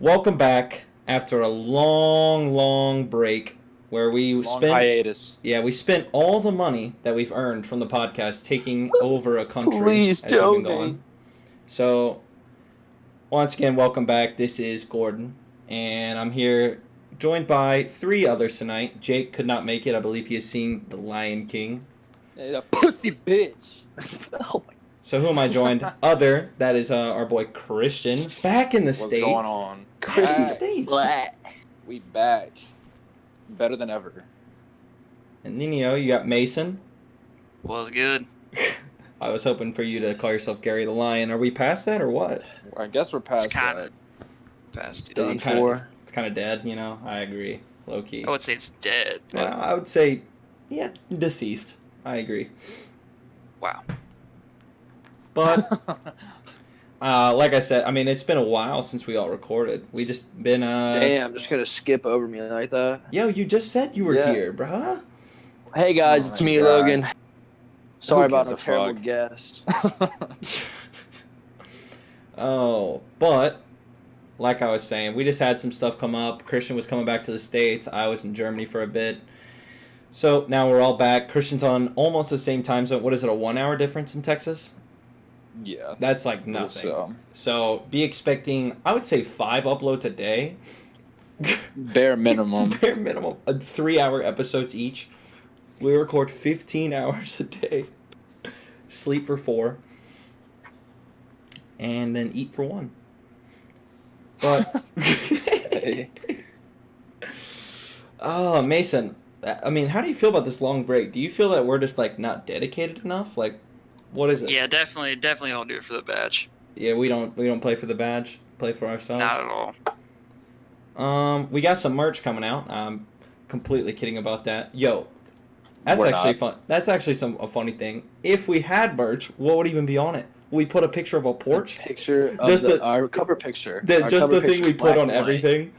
Welcome back after a long break where we spent hiatus. Yeah, we spent all the money that we've earned from the podcast taking over a country Please, as we've been Joe. gone. So, once again, welcome back. This is Gordon, and I'm here joined by three others tonight. Jake could not make it. I believe he has seen The Lion King. Hey, that pussy bitch. Oh my. So who am I joined? That is our boy Christian, back in the States. What's going on? Christian States. We back. Better than ever. And then, you got Mason. Was good. I was hoping for you to call yourself Gary the Lion. Are we past that or what? I guess we're past that. Past. Done Kinda, for. it's kind of dead, I agree. Low key. I would say it's dead. But I would say, deceased. I agree. wow. But, like I said, it's been a while since we all recorded. We just been, Damn, just gonna skip over me like that. Yo, you just said you were here, bruh. Hey guys, Oh it's my me, God. Logan. Sorry about gives the a terrible fuck? guest. Oh, but, like I was saying, we just had some stuff come up. Christian was coming back to the States. I was in Germany for a bit. So, now we're all back. Christian's on almost the same time zone. What is it, a 1 hour difference in Texas? Yeah. That's like nothing. So be expecting, I would say 5 uploads a day. Bare minimum. Bare minimum. 3 hour episodes each. We record 15 hours a day. Sleep for 4. And then eat for 1. But. Hey. Oh, Mason. How do you feel about this long break? Do you feel that we're just not dedicated enough? What is it? Yeah, definitely don't do it for the badge. Yeah, we don't play for the badge. Play for ourselves. Not at all. We got some merch coming out. I'm completely kidding about that. Yo, that's We're actually not. fun. That's actually a funny thing. If we had merch, what would even be on it? We put a picture of a porch. Picture of Just our cover picture. Just the thing we put on everything.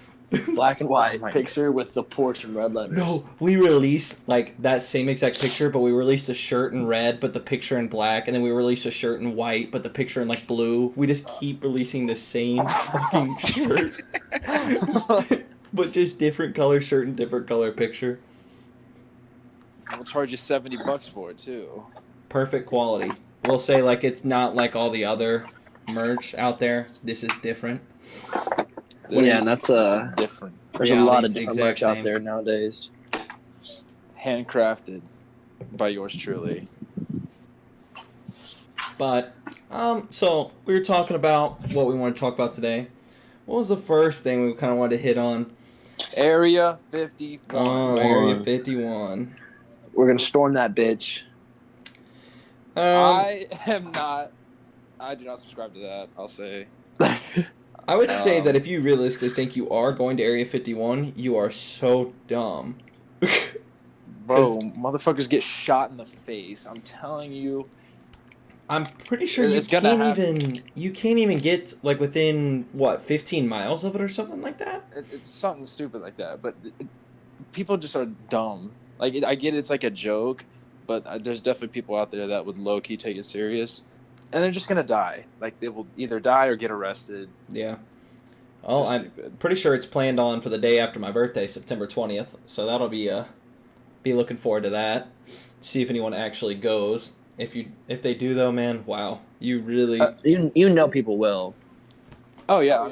Black and white Oh my picture with the porch in red letters. No, we released that same exact picture, but we released a shirt in red, but the picture in black, and then we released a shirt in white, but the picture in blue. We just keep releasing the same fucking shirt, but just different color shirt and different color picture. We'll charge you $70 for it too. Perfect quality. We'll say it's not like all the other merch out there. This is different. Yeah, and that's different. There's Yeah, a lot it's of the different exact merch out same. there nowadays. Handcrafted by yours truly. But so we were talking about what we want to talk about today. What was the first thing we kind of wanted to hit on? Area 51. Oh, man. Area 51. We're gonna storm that bitch. I do not subscribe to that, I'll say. I would say that if you realistically think you are going to Area 51, you are so dumb. Bro, motherfuckers get shot in the face. I'm telling you. I'm pretty sure It's gonna happen. you can't even get within 15 miles of it or something like that. It's something stupid like that. But people just are dumb. I get it's like a joke, but there's definitely people out there that would low-key take it serious. And they're just going to die. They will either die or get arrested. Yeah. It's Oh, just I'm stupid. pretty sure it's planned on for the day after my birthday, September 20th. So that'll be looking forward to that. See if anyone actually goes. If they do though, man, wow. You really You know people will. Oh, yeah,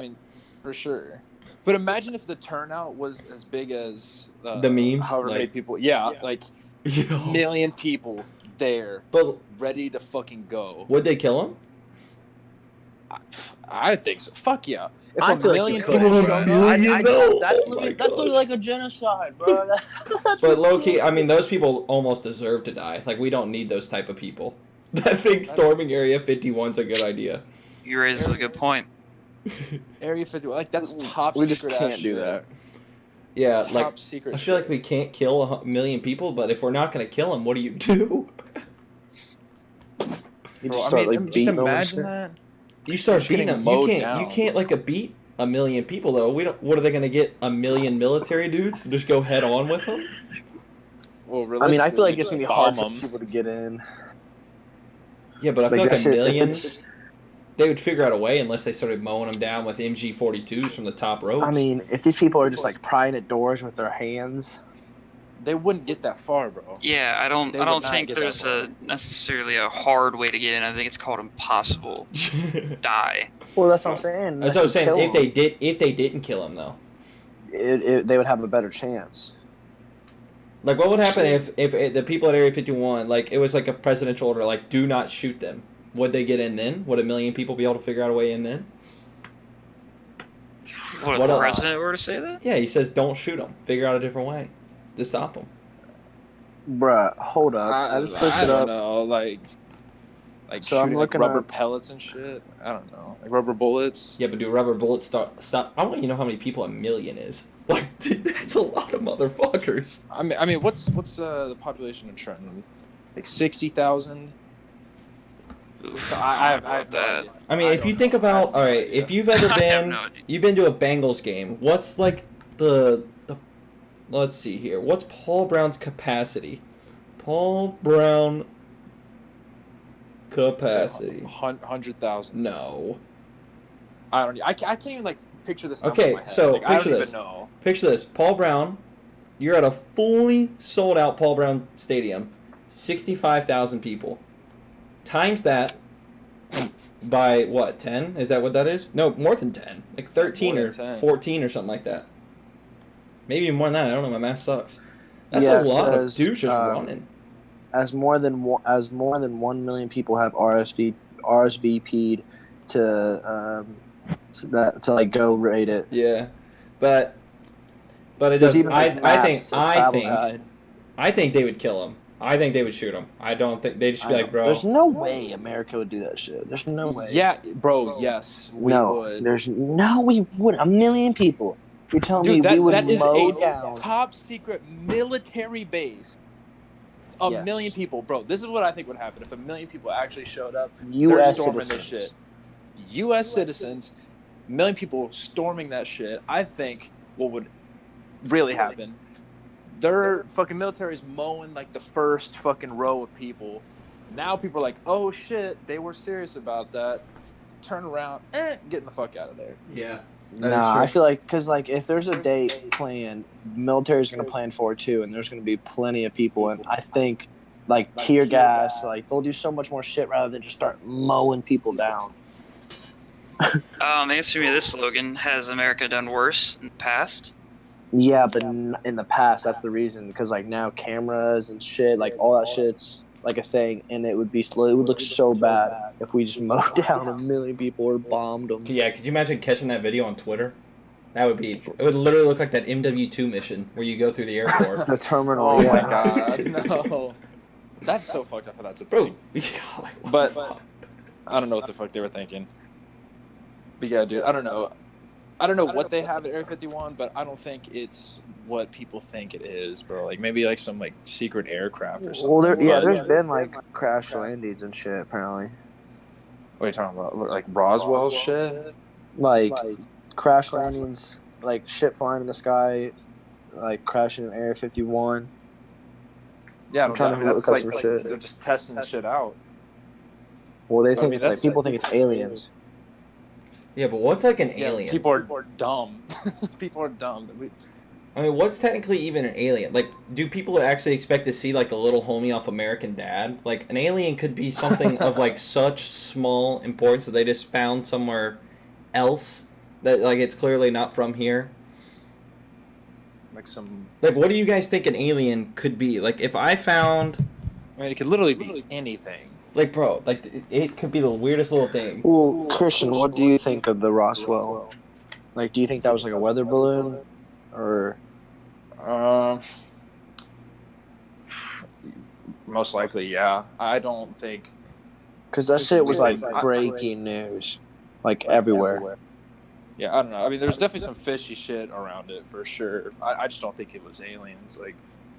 for sure. But imagine if the turnout was as big as... The memes? However many people... Yeah, Yo. million people there, But ready to fucking go. would they kill him? I think so. Fuck yeah. If I a feel like million you could. people Oh, showed million? up, No. That's Oh my that's God. like a genocide, bro. But low-key, those people almost deserve to die. We don't need those type of people. I think storming Area 51's a good idea. You raise a good point. Area 51, that's top We just secret can't ass do shit. that. Yeah, Top secret I feel like we can't kill a million people, but if we're not going to kill them, what do you do? You Bro, just start just beating them and imagine shit. that. You start Just beating getting them. You mowed can't down. beat a million people though. We don't. What are they going to get? A million military dudes? Just go head on with them? Well, I feel like realistically, it's gonna be just hard bomb for 'em. people to get in. Yeah, but I feel like that a shit, million. they would figure out a way unless they started mowing them down with MG42s from the top ropes. I mean, if these people are just like prying at doors with their hands, They wouldn't get that far, bro. Yeah, I They don't would not think get that there's far. necessarily a hard way to get in. I think it's called impossible. Die. well, that's what I'm saying. That's what I'm saying. Kill If them, they didn't kill him though, they would have a better chance. like what would happen if the people at Area 51, like it was like a presidential order, like do not shoot them? Would they get in then? Would 1 million people be able to figure out a way in then? What if What the else? president were to say that? Yeah, he says don't shoot them. Figure out a different way to stop them. Bruh, hold up. I just looked I it don't up. know, like So I'm shooting like looking rubber up- pellets and shit. I don't know, like rubber bullets. Yeah, but do rubber bullets stop? I don't even know how many people 1 million is. Like, dude, that's a lot of motherfuckers. I mean, what's the population of Trenton? Like 60,000. Oof, So I I don't know about that. I mean, I if don't you know. think I about, have no all right, idea. if you've ever I have been, no idea. you've been to a Bengals game. What's like the let's see here. What's Paul Brown's capacity? Paul Brown capacity. 100,000. No. I can't even like picture this number Okay, in my head. so like, I picture don't this. even know. Picture this. Paul Brown, you're at a fully sold out Paul Brown Stadium. 65,000 people. Times that by what, 10? Is that what that is? No, more than 10. Like 13 More or than 10. 14 or something like that. Maybe even more than that. I don't know. My math sucks. That's Yeah, a lot of says, dudes just running. As more than 1 million people have RSVP'd to to like go rate it. Yeah. But it There's doesn't. even like maps, a travel guide. I think they would kill him. I think they would shoot him. I don't think they'd just be I like, know. bro. There's no way America would do that shit. There's no way. Yeah, bro. Yes, we would. There's no. We would. 1 million people. You're telling Dude, me we would that is mow a down? top secret military base. A Yes. million people, bro. This is what I think would happen if 1 million people actually showed up. They're U.S. storming citizens. this shit. U.S. citizens, 1 million people storming that shit. I think what would really happen. Their fucking military's mowing like the first fucking row of people. Now people are like, oh shit, they were serious about that. Turn around, getting the fuck out of there. Yeah. That is Nah, true. I feel like because like if there's a date planned, military's gonna plan for it too, and there's gonna be plenty of people, and I think like tear gas, like they'll do so much more shit rather than just start mowing people down. Answer me this, Logan. Has America done worse in the past? Yeah, but in the past, that's the reason because like now cameras and shit, like all that shit's like a thing, and it would look so bad if we just mowed down 1 million people or bombed them. Yeah, could you imagine catching that video on Twitter? That would be. It would literally look like that MW2 mission where you go through the airport. The terminal. Oh yeah. my god, no. That's so fucked up. That's a Bro, thing. like, what But- the fuck? I don't know what the fuck they were thinking. But yeah, dude, I don't know. I don't know what they have at Area 51, but I don't think it's what people think it is, bro. Like maybe like some like secret aircraft or something. Well, but- there's been like crash landings and shit apparently. What are you talking about? Like Roswell shit? Like crash landings, like shit flying in the sky, like crashing in Area 51. Yeah, I'm trying to that's look like up some shit. they're just testing shit out. Well, they So, I think mean, it's like that's- people think it's aliens. Yeah, but what's like an Yeah, alien? people are dumb. People are dumb. I mean, what's technically even an alien? Like, do people actually expect to see like the little homie off American Dad? Like, an alien could be something of like such small importance that they just found somewhere else that like it's clearly not from here. Like some. Like, what do you guys think an alien could be? Like, if I found, I mean, it could literally be anything. like, bro, like it could be the weirdest little thing. Well, Christian, what do you think of the Roswell? Like, do you think that was like a weather balloon, or Most likely, yeah. I don't think. because that shit was like breaking news, like everywhere. Yeah, I don't know. I mean, there's definitely some fishy shit around it for sure. I just don't think it was aliens. Like,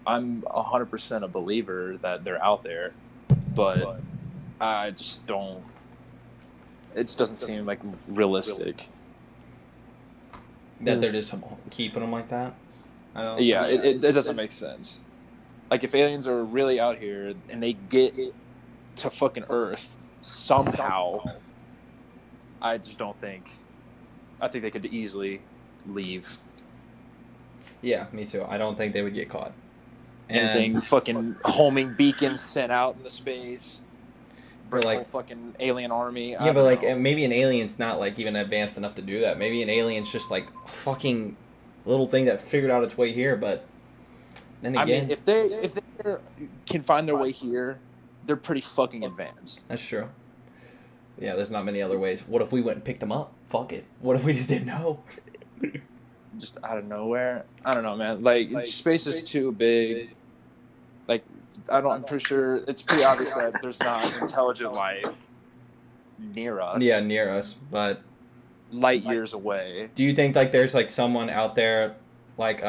I'm 100% a believer that they're out there, but I just don't. It just doesn't seem like realistic. That they're just keeping them like that. I don't. Yeah, it doesn't make sense. Like, if aliens are really out here and they get to fucking Earth somehow, I just don't think. I think they could easily leave. Yeah, me too. I don't think they would get caught. Anything fucking homing beacons sent out into space. Bring a whole fucking alien army. Yeah, but like maybe an alien's not like even advanced enough to do that. Maybe an alien's just like a fucking little thing that figured out its way here. But then again, I mean, if they can find their way here, they're pretty fucking advanced. That's true. Yeah, there's not many other ways. What if we went and picked them up? Fuck it. What if we just didn't know? Just out of nowhere. I don't know, man. Like space is too big. Like I'm pretty sure it's pretty obvious that there's not intelligent life near us. Yeah, near us, but light years away. Do you think like there's like someone out there, like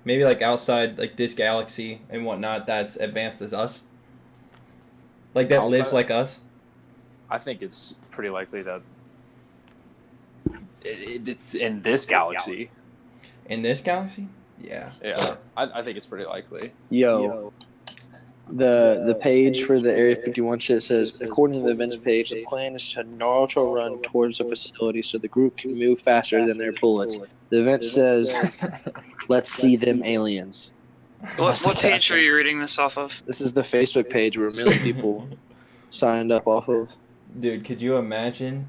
maybe like outside like this galaxy and whatnot that's advanced as us? Like that lives like us? I think it's pretty likely that it's in this galaxy. In this galaxy? Yeah. Yeah. I think it's pretty likely. Yo. The page for the Area 51 shit says, according to the events page, the plan is to Naruto run towards the facility so the group can move faster than their bullets. The event says, let's see them aliens. What page are you reading this off of? This is the Facebook page where a million people signed up off of. Dude, could you imagine?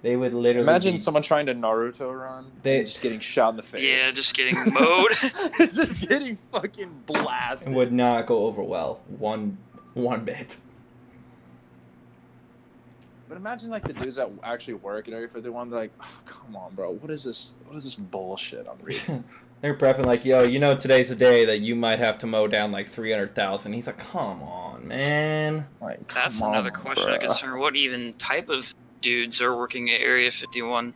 They would literally imagine someone trying to Naruto run. They just getting shot in the face. Yeah, just getting mowed. Just getting fucking blasted. It would not go over well. One bit. But imagine like the dudes that actually work at Area 51. They're like, oh, come on, bro. What is this? What is this bullshit I'm reading? They're prepping like, yo, you know, today's the day that you might have to mow down like 300,000. He's like, come on, man. Like, that's another question of concern. What even type of dudes are working at Area 51?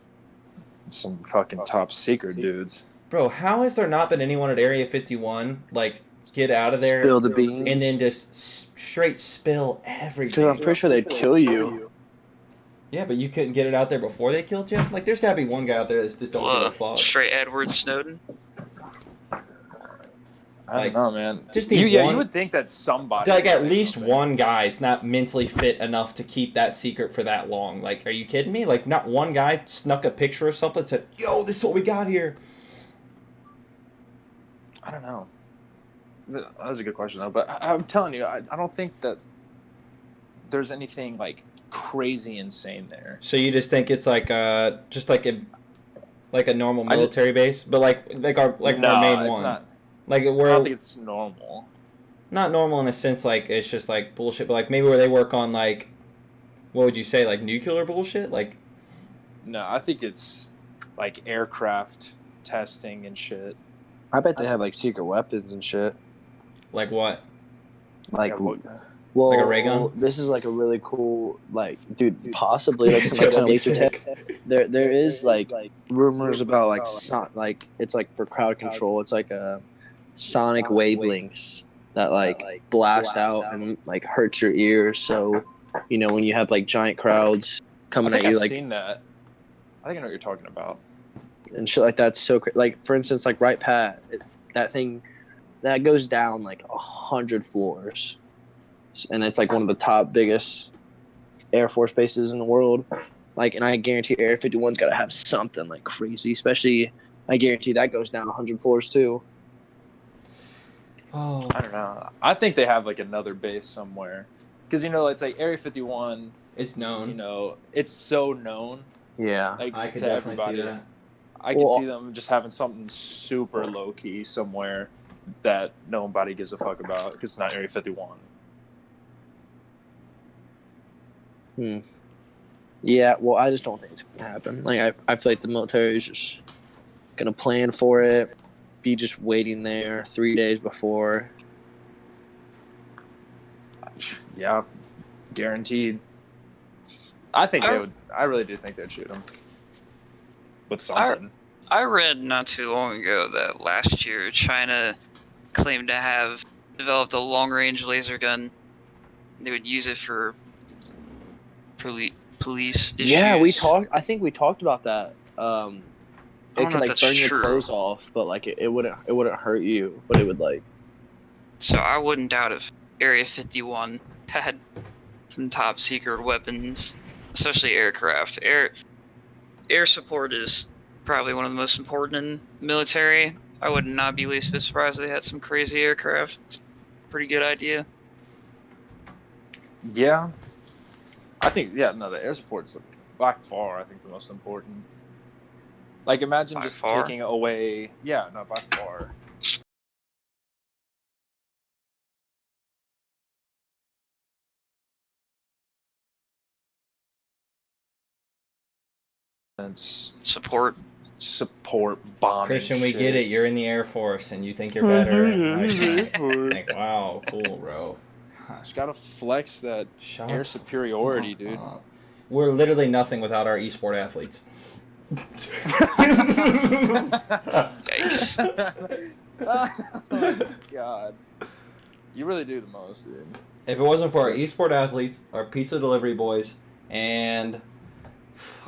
Some fucking top secret dudes. Bro, how has there not been anyone at Area 51 like get out of there, spill the beans, and then just straight spill everything? Because I'm pretty sure they'd kill you. Yeah, but you couldn't get it out there before they killed you? Like, there's gotta be one guy out there that's just don't give a fuck. Straight Edward Snowden? I don't know, man. Just you would think that somebody... Like, at least one guy's not mentally fit enough to keep that secret for that long. Like, are you kidding me? Like, not one guy snuck a picture of something and said, yo, this is what we got here. I don't know. That was a good question, though. But I'm telling you, I don't think that there's anything, like, crazy insane there. So you just think it's, like, just like a normal military base? But, our main one. Not. Like, I don't think it's normal. Not normal in a sense, like, it's just, like, bullshit, but, like, maybe where they work on, like, what would you say, like, nuclear bullshit? Like... No, I think it's, like, aircraft testing and shit. I bet they have, like, secret weapons and shit. Like what? Like, well, like a ray gun? This is, like, a really cool, like, dude, possibly, like, some kind of laser tech. There is, like, rumors about, like, it's, like, for crowd control. It's, like, a... sonic wavelengths that like blast out and like hurt your ears. So, you know, when you have like giant crowds coming at you, I've like seen that. I think I know what you're talking about. And shit like that's so like for instance, like Right Pat, that thing that goes down like 100 floors, and it's like one of the top biggest Air Force bases in the world. Like, and I guarantee Area 51's got to have something like crazy. Especially, I guarantee that goes down 100 floors too. Oh, I don't know. I think they have like another base somewhere, because you know it's like Area 51. It's known. You know, it's so known. Yeah, like I could to definitely everybody. see that. I can see them just having something super low key somewhere that nobody gives a fuck about because it's not Area 51. Yeah, well, I just don't think it's gonna happen. Like, I feel like the military is just gonna plan for it. Be just waiting there 3 days before. Yeah, guaranteed. I think they would. I really do think they'd shoot him with something. I read not too long ago that last year China claimed to have developed a long-range laser gun. They would use it for police issues. Yeah, I think we talked about that. It could like burn your clothes off, but like it wouldn't hurt you, but it would like. So I wouldn't doubt if Area 51 had some top secret weapons, especially aircraft. air support is probably one of the most important in military. I would not be least bit surprised if they had some crazy aircraft. It's a pretty good idea. Yeah. I think, the air support's by far, I think, the most important. Like, imagine By just far? taking away... Yeah, no, by far. Support. Support bombing Christian, we shit. get it. You're in the Air Force, and you think you're better. Like, wow, cool, bro. Just gotta flex that Shut air superiority, dude. up. We're literally nothing without our esport athletes. Yikes. Oh, God. You really do the most, dude. If it wasn't for our esport athletes, our pizza delivery boys, and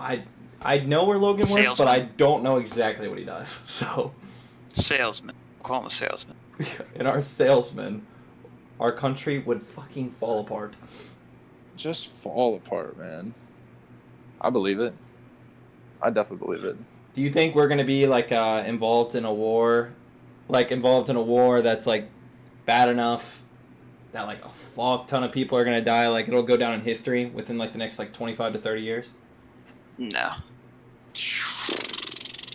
I know where Logan works, Salesman. but I don't know exactly what he does. So, Salesman. We'll call him a salesman. and our salesmen, our country would fucking fall apart. Just fall apart, man. I believe it. I definitely believe it. Do you think we're gonna be like involved in a war that's like bad enough that like a fuck ton of people are gonna die? Like it'll go down in history within like the next like 25 to 30 years. No.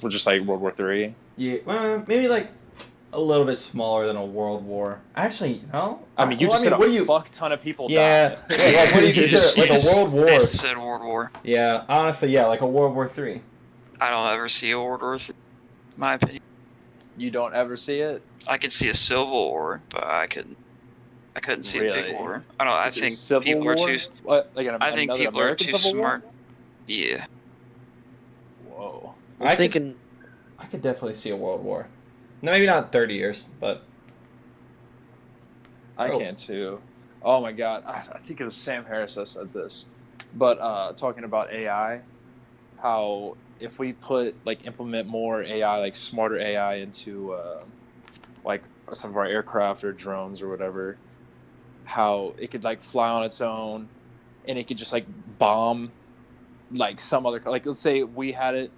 We're just like World War III. Yeah, maybe like a little bit smaller than a world war. Actually, no. I mean, you just said a fuck ton of people Yeah, died. yeah. Like, what do you consider like a world war? Basically said World War. Yeah, honestly, yeah, like a World War III. I don't ever see a World War III. My opinion. You don't ever see it? I could see a civil war, but I couldn't see a Really? big war. I don't. I Is it think Civil people War? are too. What, like I think another people American are too Civil smart. War? Yeah. Whoa. I thinking could definitely see a world war. No, maybe not 30 years, but I Oh. can too. Oh my God. I think it was Sam Harris that said this. But talking about AI, how if we implement more AI, like smarter AI into like some of our aircraft or drones or whatever, how it could like fly on its own and it could just like bomb like some other, like let's say we had it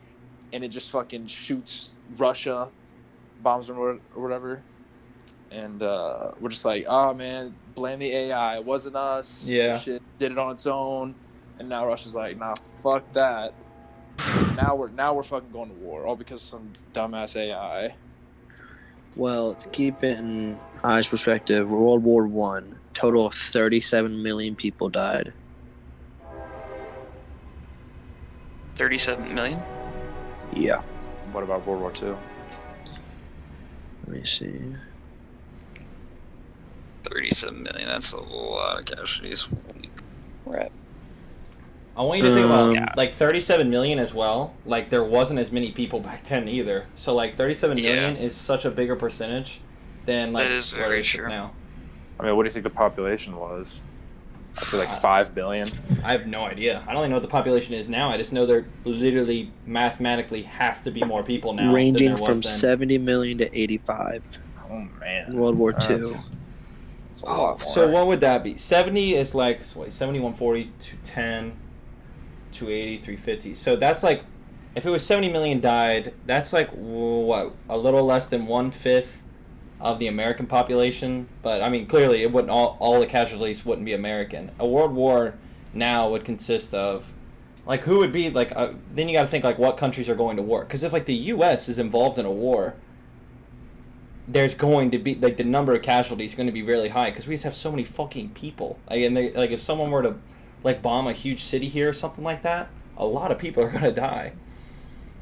and it just fucking shoots Russia, bombs them or whatever. And we're just like, oh man, blame the AI. It wasn't us. Yeah. Shit did it on its own. And now Russia's like, nah, fuck that. Now we're fucking going to war, all because of some dumbass AI. Well, to keep it in eyes perspective, World War One, total of 37 million people died. 37 million. Yeah. What about World War II? Let me see. 37 million. That's a lot of casualties. We're at. I want you to think about Yeah. like 37 million as well. Like there wasn't as many people back then either. So like 37 million is such a bigger percentage than like That is what very it is true. now. I mean, what do you think the population was? I'd say like 5 billion. I have no idea. I don't even know what the population is now. I just know there literally mathematically has to be more people now. Ranging than there from was then. 70 million to 85 Oh man. in World War II. That's a Oh, lot more. so what would that be? 70 is like 70, 140, 210, 280, 350. So that's like, if it was 70 million died, that's like what, a little less than 1/5 of the American population. But I mean, clearly it wouldn't all the casualties wouldn't be American. A world war now would consist of like who would be like then you got to think like what countries are going to war, because if like the US is involved in a war, there's going to be like the number of casualties is going to be really high because we just have so many fucking people. Like, and they, like if someone were to like bomb a huge city here or something like that, a lot of people are going to die.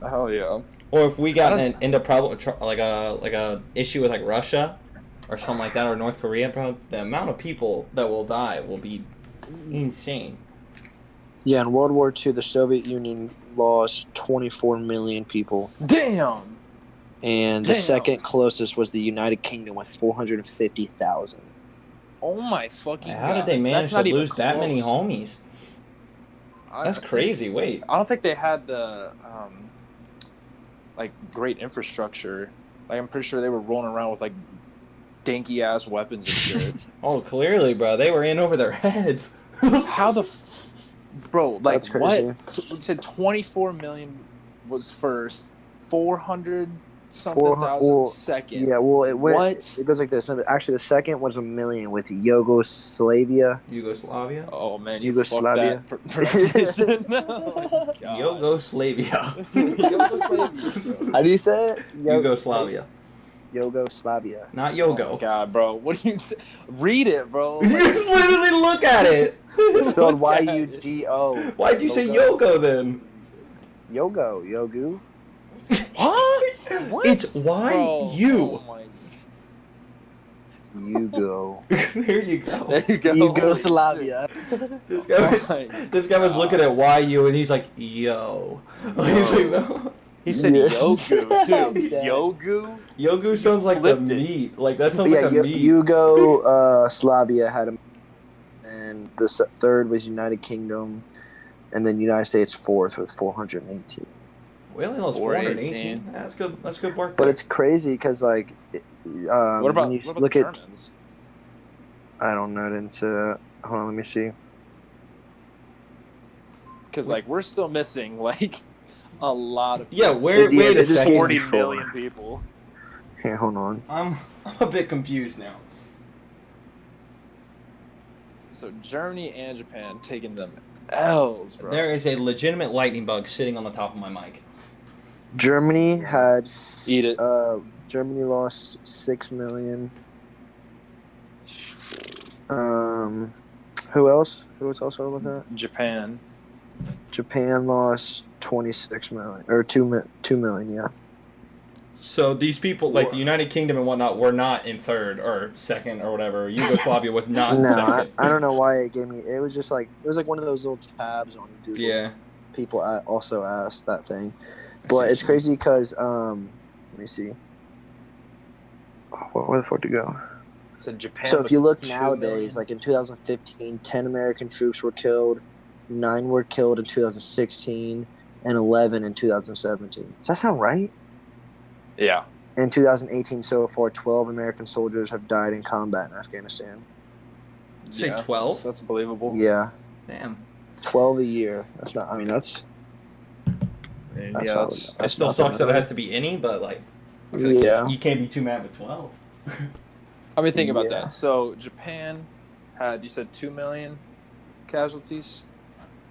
Hell yeah. Or if we got into problem like a issue with like Russia or something like that, or North Korea, bro, the amount of people that will die will be insane. Yeah, in World War II, the Soviet Union lost 24 million people. Damn. And the Damn. second closest was the United Kingdom with 450,000. Oh my fucking god. How did they manage That's to not even lose that many close. homies? That's crazy. Wait. I don't think they had the like great infrastructure. Like I'm pretty sure they were rolling around with like danky ass weapons and shit. Oh, clearly, bro. They were in over their heads. How the bro, like That's crazy. what? You said 24 million was first. 400 something thousand second. Yeah, well, it went. What? It goes like this. No, actually, the second was 1 million with Yugoslavia. Yugoslavia? Oh man, you Yugoslavia. fucked that pronunciation. Oh my God. Yugoslavia. Yugoslavia. How do you say it? Yugoslavia. Yugoslavia. Not Oh Yogo. my God, bro. What do you say? Read it, bro. You literally look at it. It's spelled Look at it. Yugo. Why'd you say Yogo then? Yogu. What? What? It's Bro, Y-U. oh my- Yugo. There you go. There you go. Yugoslavia. This Oh guy, my this guy was looking at YU and he's like, yo. He's like, no. He said Yeah. Yogu too. Yeah. Yogu? Yogu sounds like the flipped it. meat. Like, that sounds Yeah, like a meat. Yugoslavia had a, and the third was United Kingdom, and then United States fourth with 418. We only lost 418. That's good. That's good work. But there. it's crazy because like, What about, when you what about look the at, Germans? I don't know into. Hold on, let me see. Because like we're still missing like a lot of Yeah, people. wait Yeah, a this is second. 40 before. million people. Here, hold on. I'm a bit confused now. So Germany and Japan taking them L's, bro. There is a legitimate lightning bug sitting on the top of my mic. Germany had. Eat it. Germany lost 6 million. Who else? Who was also with that? Japan. Japan lost 26 million or 2 million. Yeah. So these people, like the United Kingdom and whatnot, were not in third or second or whatever. Yugoslavia was not in No, second. I don't know why it gave me. It was just like it was like one of those little tabs on Google. Yeah. People also asked that thing, but it's crazy because let me see. Where the fuck to go? So Japan. So if you look 2 nowadays, million. like in 2015, 10 American troops were killed, 9 were killed in 2016, and 11 in 2017. Does that sound right? Yeah. In 2018, so far, 12 American soldiers have died in combat in Afghanistan. Say Yeah, 12? That's believable. Yeah, Damn. 12 a year. That's not. I mean, that's. And That's yeah, all- that's, It still nothing, sucks that it really. has to be any, but like, I feel like Yeah. you can't be too mad with 12. I mean, think about Yeah. that. So Japan had, you said 2 million casualties.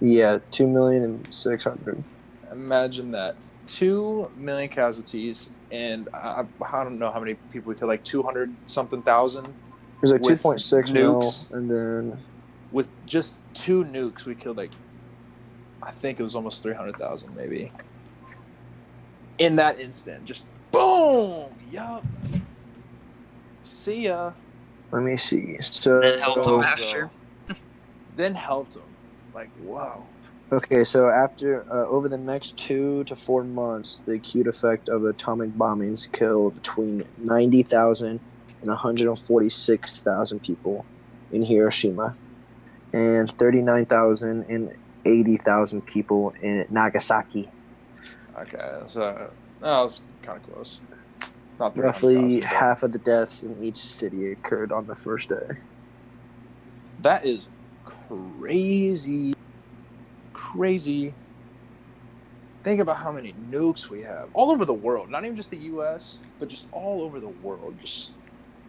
Yeah, 2,600,000. Imagine that. 2 million casualties, and I don't know how many people we killed, like 200 something thousand. It was like With 2.6 mil, nukes. and then With just 2 nukes, we killed like, I think it was almost 300,000 maybe. In that instant, just boom! Yup. See ya. let me see. So Then helped them Oh, after. Then helped them. Like, wow. okay, so after over the next 2 to 4 months, the acute effect of atomic bombings killed between 90,000 and 146,000 people in Hiroshima, and 39,000 and 80,000 people in Nagasaki. Okay, so that was kind of close. Not 300,000, Roughly but half of the deaths in each city occurred on the first day. that is crazy. Crazy. Think about how many nukes we have all over the world. Not even just the U.S., but just all over the world, just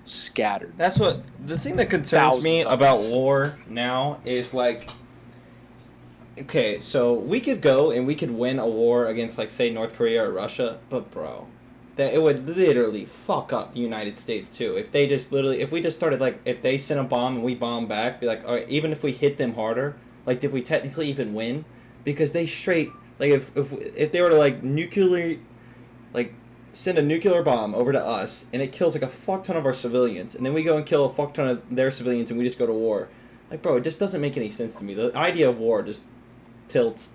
scattered. That's what the thing that concerns me Thousands of about war now is like, okay, so we could go and we could win a war against like say North Korea or Russia, but bro, that it would literally fuck up the United States too if they just literally if we just started like if they sent a bomb and we bomb back, be like, all right, even if we hit them harder, like did we technically even win? Because they straight like if they were to like nuclear like send a nuclear bomb over to us and it kills like a fuck ton of our civilians and then we go and kill a fuck ton of their civilians and we just go to war, like bro, it just doesn't make any sense to me. The idea of war just tilts.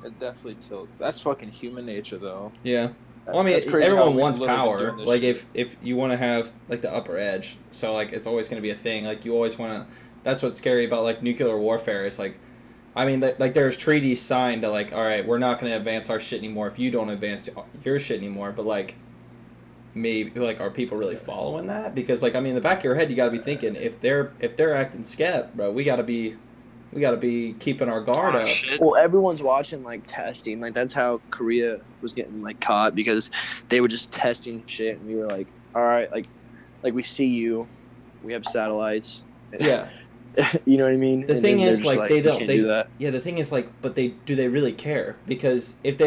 It definitely tilts. That's fucking human nature, though. Yeah. Well, I mean, That's crazy how everyone we've wants literally been power. doing this Like, shit. if you want to have like the upper edge, so like it's always going to be a thing. Like you always want to. That's what's scary about like nuclear warfare. Is like, I mean, like there's treaties signed to like, all right, we're not going to advance our shit anymore if you don't advance your shit anymore. But like, maybe like, are people really following that? Because like, I mean, in the back of your head, you got to be thinking if they're acting skep, bro, we got to be We got to be keeping our guard Oh, up. shit. Well, everyone's watching like testing. Like that's how Korea was getting like caught because they were just testing shit, and we were like, all right, like we see you, we have satellites. Yeah. You know what I mean? The and thing then they're is, just like, they you don't. can't They do that. Yeah. The thing is, like, but do they really care? Because if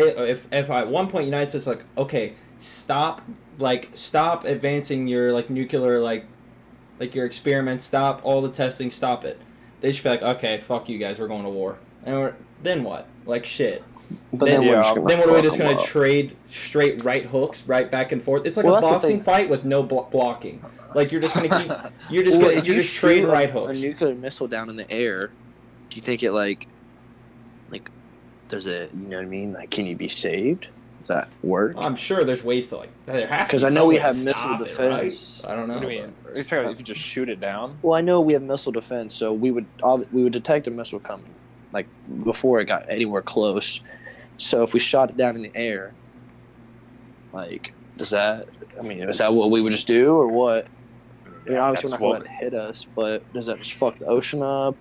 at one point United States like, okay, stop advancing your like nuclear like your experiments, stop all the testing, stop it. They should be like, okay, fuck you guys, we're going to war. And then what? Like shit. But Then- then we're just gonna. Then what are we fuck just them gonna up. trade straight right hooks right back and forth? It's like Well, a that's the boxing thing. fight with no blocking. Like you're just gonna keep. You're just Well, gonna, if you're you just trading shoot right a hooks. nuclear missile down in the air, do you think it like does it? You know what I mean? Like, can you be saved? Does that work? I'm sure there's ways to like. There has to be Because I know some we way to have missile stop it, defense. right? I don't know. What do you mean? Are you talking about if you just shoot it down? Well, I know we have missile defense, so we would detect a missile coming, like before it got anywhere close. So if we shot it down in the air, like, does that? I mean, is that what we would just do, or what? I mean, obviously That's we're not going to let it hit us, but does that just fuck the ocean up?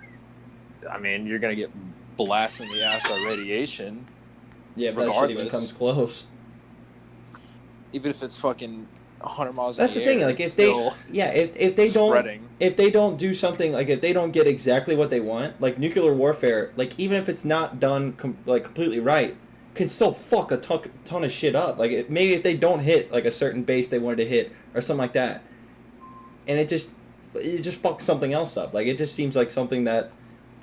I mean, you're gonna get blasted in the ass by radiation, Yeah, but that shit even regardless. comes close. even if it's fucking 100 miles. That's in the the thing. air, Like it's if they, still if they don't, spreading. if they don't do something, like if they don't get exactly what they want, like nuclear warfare, like even if it's not done completely right, can still fuck a ton of shit up. Like maybe if they don't hit like a certain base they wanted to hit or something like that, and it just fucks something else up. Like it just seems like something that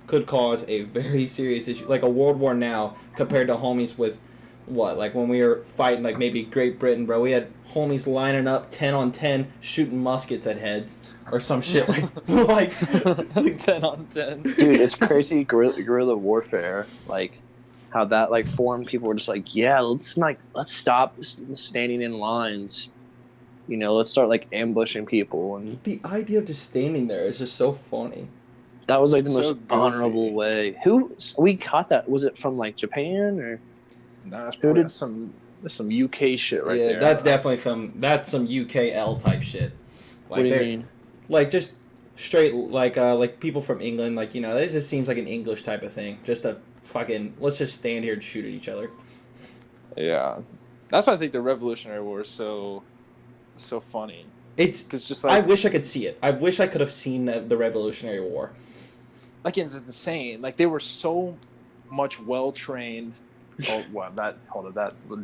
could cause a very serious issue, like a world war now compared to homies with what, like when we were fighting like maybe Great Britain, bro, we had homies lining up 10 on 10 shooting muskets at heads or some shit like 10 on 10. Dude, it's crazy guerrilla warfare. Like how that like formed. People were just like, yeah, let's stop standing in lines. You know, let's start like ambushing people, and the idea of just standing there is just so funny. that was like It's the so most honorable goofy. way. Who we caught that? Was it from like Japan or? Nah, that's Who probably did- some UK shit right Yeah, there. that's definitely some UKL type shit. Like What do you they're- mean? Like just straight like people from England, like, you know, it just seems like an English type of thing. Just a fucking let's just stand here and shoot at each other. Yeah, that's why I think the Revolutionary War is so funny. It's Because just I like wish I could see it. I wish I could have seen the Revolutionary War. like it's insane. Like they were so much well trained. Oh, well, that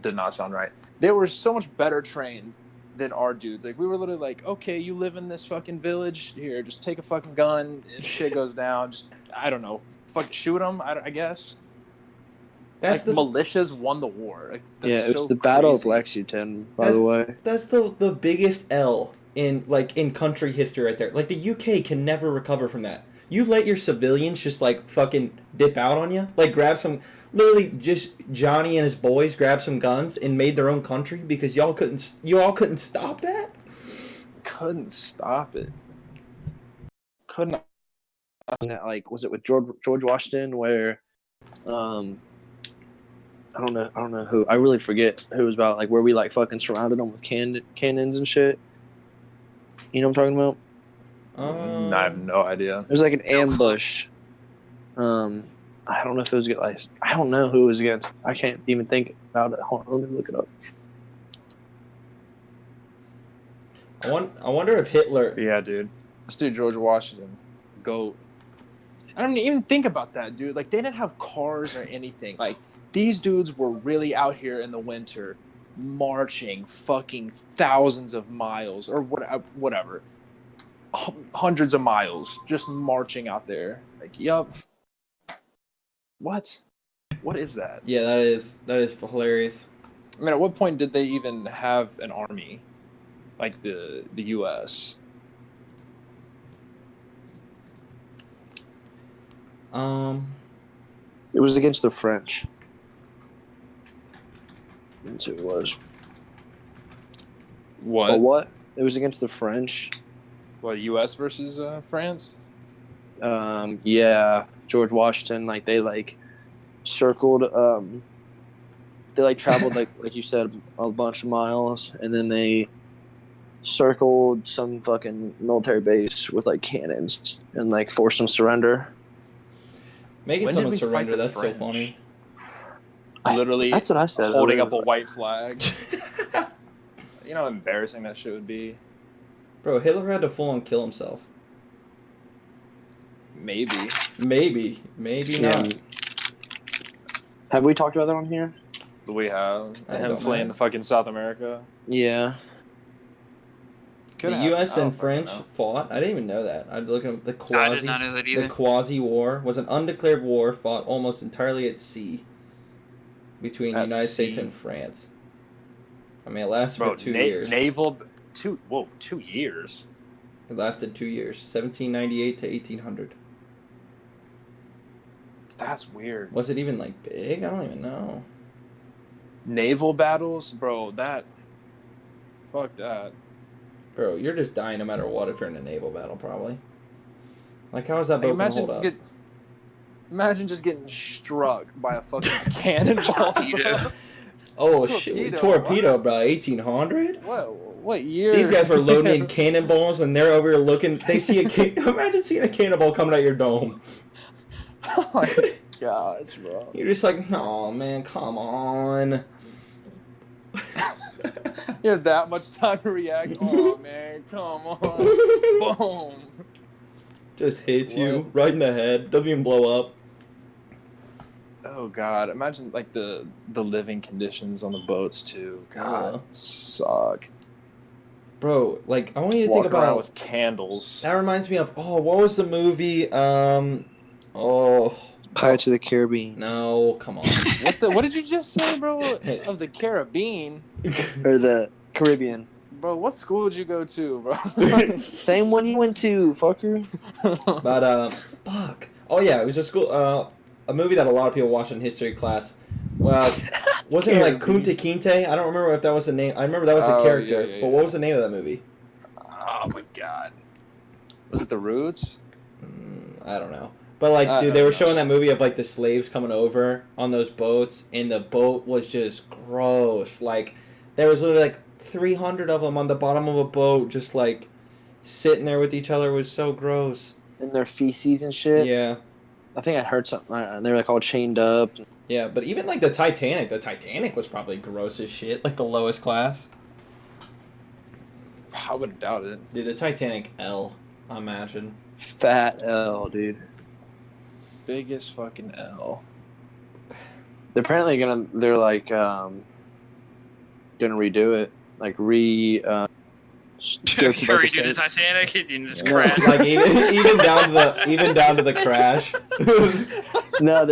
did not sound right. They were so much better trained than our dudes. Like we were literally like, okay, you live in this fucking village here, just take a fucking gun. If shit goes down, just I don't know, fucking shoot them. I guess. That's Like militias won the war. Like, that's Yeah, it was so the Battle of crazy. Lexington, by the way. That's the biggest L in country history right there. Like the UK can never recover from that. You let your civilians just like fucking dip out on you, like grab some, literally just Johnny and his boys grabbed some guns and made their own country because you all couldn't stop that. Couldn't stop it. Couldn't. That, like, was it with George Washington where, I don't know who. I really forget who it was about. Like where we like fucking surrounded them with cannons and shit. You know what I'm talking about? I have no idea. It was like an ambush. I don't know if it was like I don't know who it was against. I can't even think about it. Hold on, let me look it up. I wonder if Hitler. Yeah, dude. Let's do George Washington. GOAT. I don't even think about that, dude. Like, they didn't have cars or anything. Like, these dudes were really out here in the winter marching fucking thousands of miles or whatever. Hundreds of miles just marching out there. Like, yup. What? What is that? Yeah, that is hilarious. I mean, at what point did they even have an army? Like the U.S.? It was against the French. That's who it was. What? But what? It was against the French. What, U.S. versus France? Yeah, George Washington. Like they like circled. They like traveled like you said a bunch of miles, and then they circled some fucking military base with like cannons and like forced them to surrender. Making When did someone we fight surrender, the that's French? so funny. Literally, That's what I said. holding earlier. up a white flag. You know how embarrassing that shit would be? Bro, Hitler had to full on kill himself. Maybe. Maybe Yeah. not. Have we talked about that on here? We have. I Him don't fleeing know. to fucking South America. Yeah. Could The happen. U.S. I don't and fucking French know. fought. I didn't even know that. I'd look at the I did not know that either. The Quasi War was an undeclared war fought almost entirely at sea between the At United States sea? and France. I mean, it lasted Bro, for 2 years. naval. 2 years. It lasted 2 years, 1798 to 1800. That's weird. Was it even like big? I don't even know. Naval battles, bro. Fuck that. Bro, you're just dying no matter what if you're in a naval battle, probably. Like, how is that Like, boat gonna hold up? imagine just getting struck by a fucking cannonball. Torpedo. Oh shit, torpedo, bro, 1800? What year? These guys were loading in cannonballs, and they're over here looking. They see imagine seeing a cannonball coming at your dome. Oh my gosh, bro. You're just like, no, man, come on. You have that much time to react. Oh man, come on. Boom. Just hits you right in the head. Doesn't even blow up. Oh god, imagine like the living conditions on the boats too. God, suck. Bro, like I want you to Walk think around about. with candles. That reminds me of what was the movie? Pirates of the Caribbean. No, come on. What did you just say, bro? Of the Caribbean, Or the Caribbean. bro. What school did you go to, bro? Same one you went to, fucker. But fuck. Oh yeah, it was a school. A movie that a lot of people watched in history class. Well, wasn't it like Kunta Kinte? I don't remember if that was the name. I remember that was a character. Yeah, but what was the name of that movie? Oh my god. Was it The Roots? I don't know. But like, dude, they were showing that movie of like the slaves coming over on those boats, and the boat was just gross. Like, there was literally like 300 of them on the bottom of a boat, just like sitting there with each other. It was so gross. And their feces and shit. Yeah. I think I heard something. They were like all chained up. Yeah, but even like the Titanic was probably gross as shit, like the lowest class. I wouldn't doubt it. Dude, the Titanic I imagine. Fat L, dude. Biggest fucking L. They're apparently they're like gonna redo it, like go through, like, Redo the Titanic and just No, crash. Like even down to the crash. No,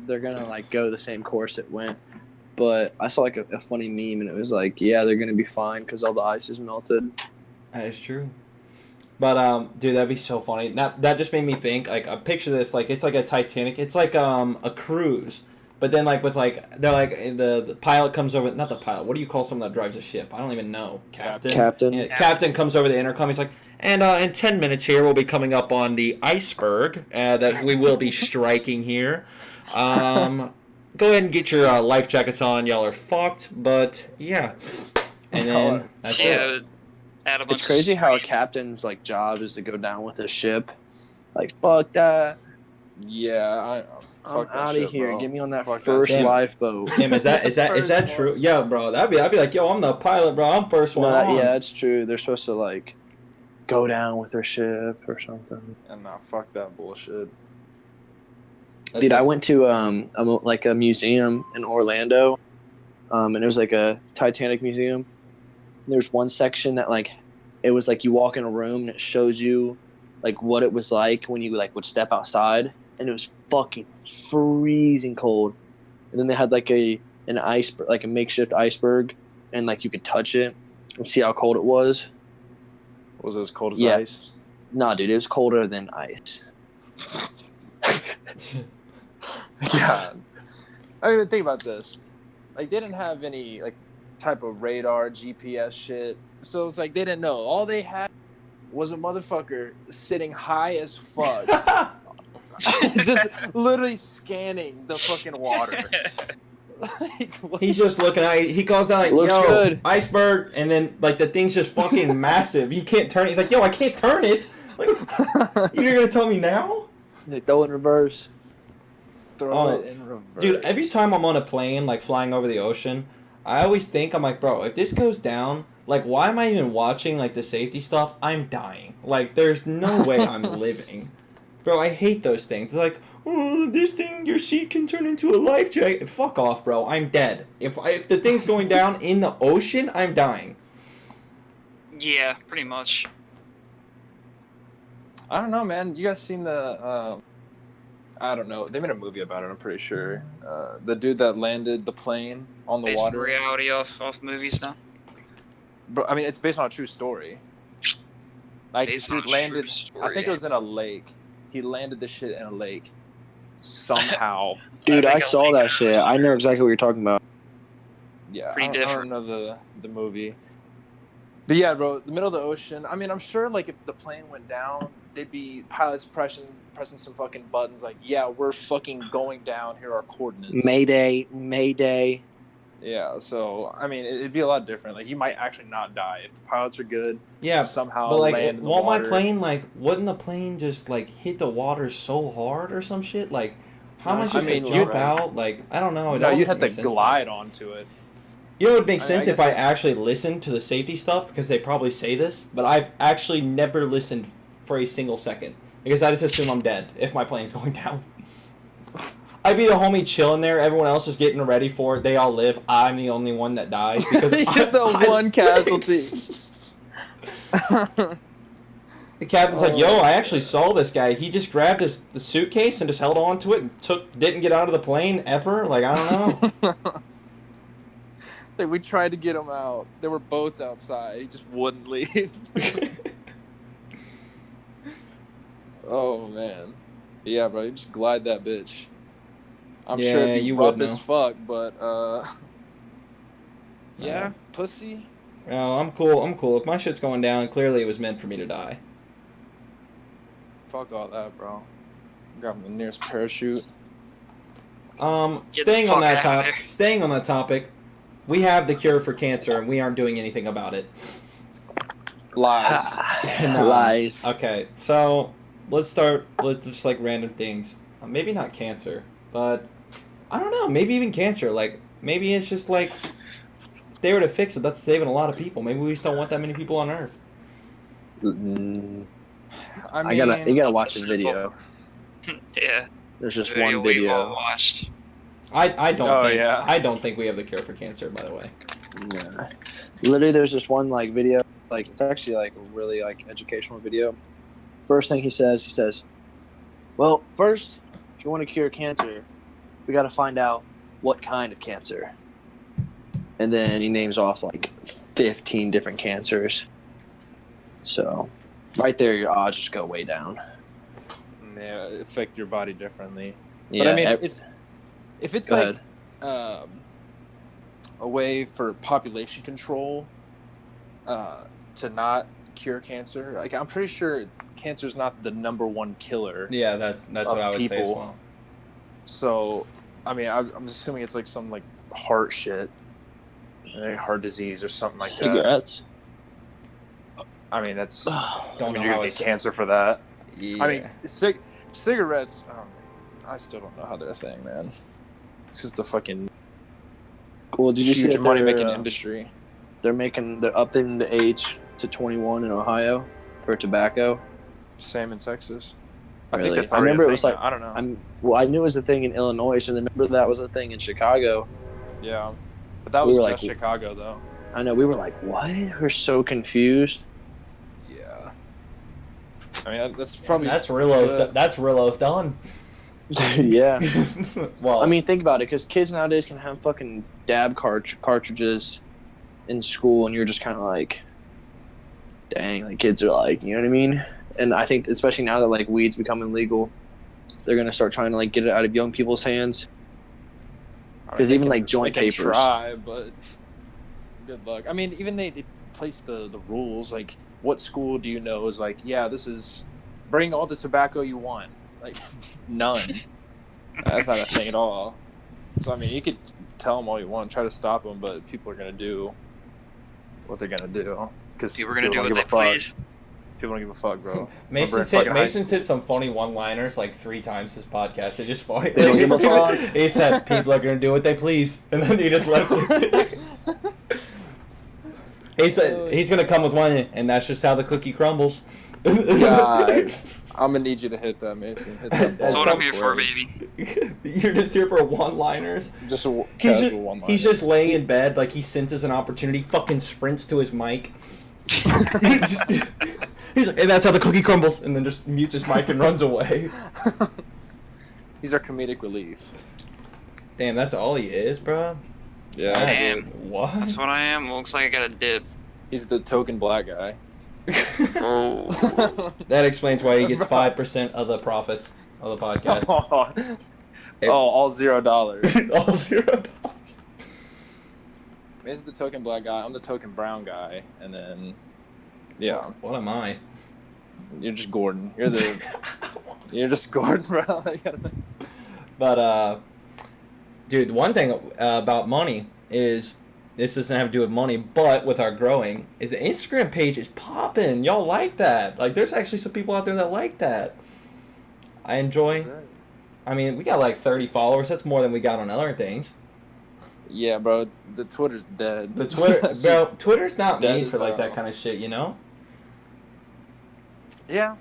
they're gonna like go the same course it went. But I saw like a funny meme, and it was like, yeah, they're gonna be fine because all the ice is melted. That is true. But dude, that'd be so funny. That just made me think. Like, I picture this. Like, it's like a Titanic. It's like a cruise. But then like with like they're like the pilot comes over. Not the pilot. What do you call someone that drives a ship? I don't even know. Captain. Yeah, Captain comes over the intercom. He's like, and in 10 minutes here, we'll be coming up on the iceberg that we will be striking here. Go ahead and get your life jackets on. Y'all are fucked. But yeah, and then that's it. Add a bunch It's crazy of how a captain's like job is to go down with his ship. Like, fuck that. Yeah, I'm out of here. Bro. Get me on that Fuck that first shit. lifeboat. Damn, is that true? Yeah, bro. I'd be like, yo, I'm the pilot, bro. I'm first one on. Yeah, it's true. They're supposed to like go down with their ship or something. And fuck that bullshit. Dude, I went to a museum in Orlando, and it was like a Titanic museum. There's one section that like it was like you walk in a room and it shows you like what it was like when you like would step outside, and it was fucking freezing cold. And then they had like an iceberg, like a makeshift iceberg, and like you could touch it and see how cold it was. Was it as cold as ice? Nah, dude, it was colder than ice. God. I mean, think about this. Like, they didn't have any, like, type of radar, GPS shit. So it's like they didn't know. All they had was a motherfucker sitting high as fuck. Just literally scanning the fucking water. Like, He's just looking at it. He calls down like, Looks yo, good. iceberg, and then like the thing's just fucking massive. He can't turn it. He's like, yo, I can't turn it. Like, you're gonna tell me now? They throw it in reverse. Throw it in reverse. Dude, every time I'm on a plane, like flying over the ocean, I always think, I'm like, bro, if this goes down, like, why am I even watching, like, the safety stuff? I'm dying. Like, there's no way I'm living. Bro, I hate those things. It's like, oh, this thing, your seat can turn into a life jacket. Fuck off, bro. I'm dead. If the thing's going down in the ocean, I'm dying. Yeah, pretty much. I don't know, man. You guys seen the? I don't know. They made a movie about it. I'm pretty sure. The dude that landed the plane on the Based water. reality off movies now. Bro, I mean, it's based on a true story. Like, Based dude on a landed. true story. I think it was in a lake. He landed the shit in a lake. Somehow. Dude, I think saw that shit. I know exactly what you're talking about. Yeah, Pretty I different. don't know the movie. But yeah, bro, the middle of the ocean. I mean, I'm sure, like, if the plane went down, they'd be pilots pressing some fucking buttons like, yeah, we're fucking going down. Here are our coordinates. Mayday, Mayday. Yeah, so, I mean, it'd be a lot different. Like, you might actually not die. If the pilots are good, Yeah, somehow but, like, land in the won't my water. plane, like, wouldn't the plane just, like, hit the water so hard or some shit? Like, how No, much I does mean, it you're jump right. out? Like, I don't know. It No, all you doesn't have make to sense glide onto it. You know, it would make I sense guess if I it- actually listened to the safety stuff, because they probably say this, but I've actually never listened for a single second, because I just assume I'm dead if my plane's going down. I'd be the homie chilling there, everyone else is getting ready for it, they all live, I'm the only one that dies, because You're the one casualty. The captain's like, yo, I actually saw this guy, he just grabbed the suitcase and just held on to it and didn't get out of the plane ever, like, I don't know. Like, we tried to get him out. There were boats outside. He just wouldn't leave. Oh, man. Yeah, bro, you just glide that bitch. I'm sure Yeah, it'd be you rough would as know. fuck, but, yeah, pussy. No, I'm cool. If my shit's going down, clearly it was meant for me to die. Fuck all that, bro. Grab the nearest parachute. Get Staying the on fuck that outta topic. there. Staying on that topic, we have the cure for cancer, and we aren't doing anything about it. Lies. No. Lies. Okay, so let's start. Let's just like random things. Maybe not cancer, but I don't know. Maybe even cancer. Like maybe it's just like if they were to fix it, that's saving a lot of people. Maybe we just don't want that many people on Earth. Mm, I you mean, gotta watch the video. Yeah. There's just Video one we've all video. watched. I don't Oh, think yeah. I don't think we have the cure for cancer. By the way. Yeah. Literally, there's this one like video. Like it's actually like a really like educational video. First thing he says, "Well, first, if you want to cure cancer, we got to find out what kind of cancer." And then he names off like 15 different cancers. So, right there, your odds just go way down. yeah, it affect your body differently. Yeah, But I mean, if it's Go like a way for population control to not cure cancer, like I'm pretty sure cancer is not the number one killer. Yeah, that's Of what I would say as people. well. So, I mean, I'm assuming it's like some like heart shit, like heart disease or something like cigarettes. that. I mean, that's Don't I know mean, how you're gonna it's get cancer for that. Yeah. I mean, cigarettes. I still don't know how they're a thing, man. It's just the fucking Well, did you see huge that money making they're, industry. they're upping the age to 21 in Ohio for tobacco? Same in Texas. I Really? think that's I already remember a it thing was like- now. I don't know. I knew it was a thing in Illinois, so then remember that was a thing in Chicago. Yeah, but that We was were just like- Chicago, though. I know we were like, what? We're so confused. Yeah. I mean, that's probably that's Rillo's. good. That's Rillo's done. Yeah. Well, I mean, think about it, because kids nowadays can have fucking dab cartridges in school, and you're just kind of like, dang, like kids are like, you know what I mean? And I think, especially now that like weed's becoming legal, they're gonna start trying to like get it out of young people's hands. I mean, 'cause they even, can- like, joint they can papers. try, but good luck. I mean, even they place the rules. Like, what school do you know is like, yeah, this is bring all the tobacco you want. Like, none. That's not a thing at all. So I mean, you could tell them all you want, try to stop them, but people are gonna do what they're gonna do because People are gonna do what they please. People don't give a fuck, bro. Mason's hit some funny one-liners like 3 times this podcast. It's just funny. They don't give a fuck. He said, "People are gonna do what they please," and then he just left it. He said he's gonna come with one, and that's just how the cookie crumbles. God, I'm gonna need you to hit that, Mason. Hit that. That's what I'm here for, quick. baby. You're just here for one-liners. Just a casual one-liner. He's just laying in bed like he senses an opportunity, fucking sprints to his mic. He's like, and that's how the cookie crumbles, and then just mutes his mic and runs away. He's our comedic relief. Damn, that's all he is, bro. Yeah, Damn. What? That's what I am. Looks like I got a dip. he's the token black guy. Oh. That explains why he gets 5% of the profits of the podcast. All $0. All $0. Mason's the token black guy. I'm the token brown guy, and then yeah, What am I? you're just Gordon. You're just Gordon, bro. But dude, one thing about money is this doesn't have to do with money, but with our growing, is the Instagram page is popping. Y'all like that? Like, there's actually some people out there that like that. I enjoy. I mean, we got like 30 followers. That's more than we got on other things. Yeah, bro. The Twitter's dead. The Twitter, bro. Twitter's not Dead made as for like that hell. kind of shit, you know. Yeah,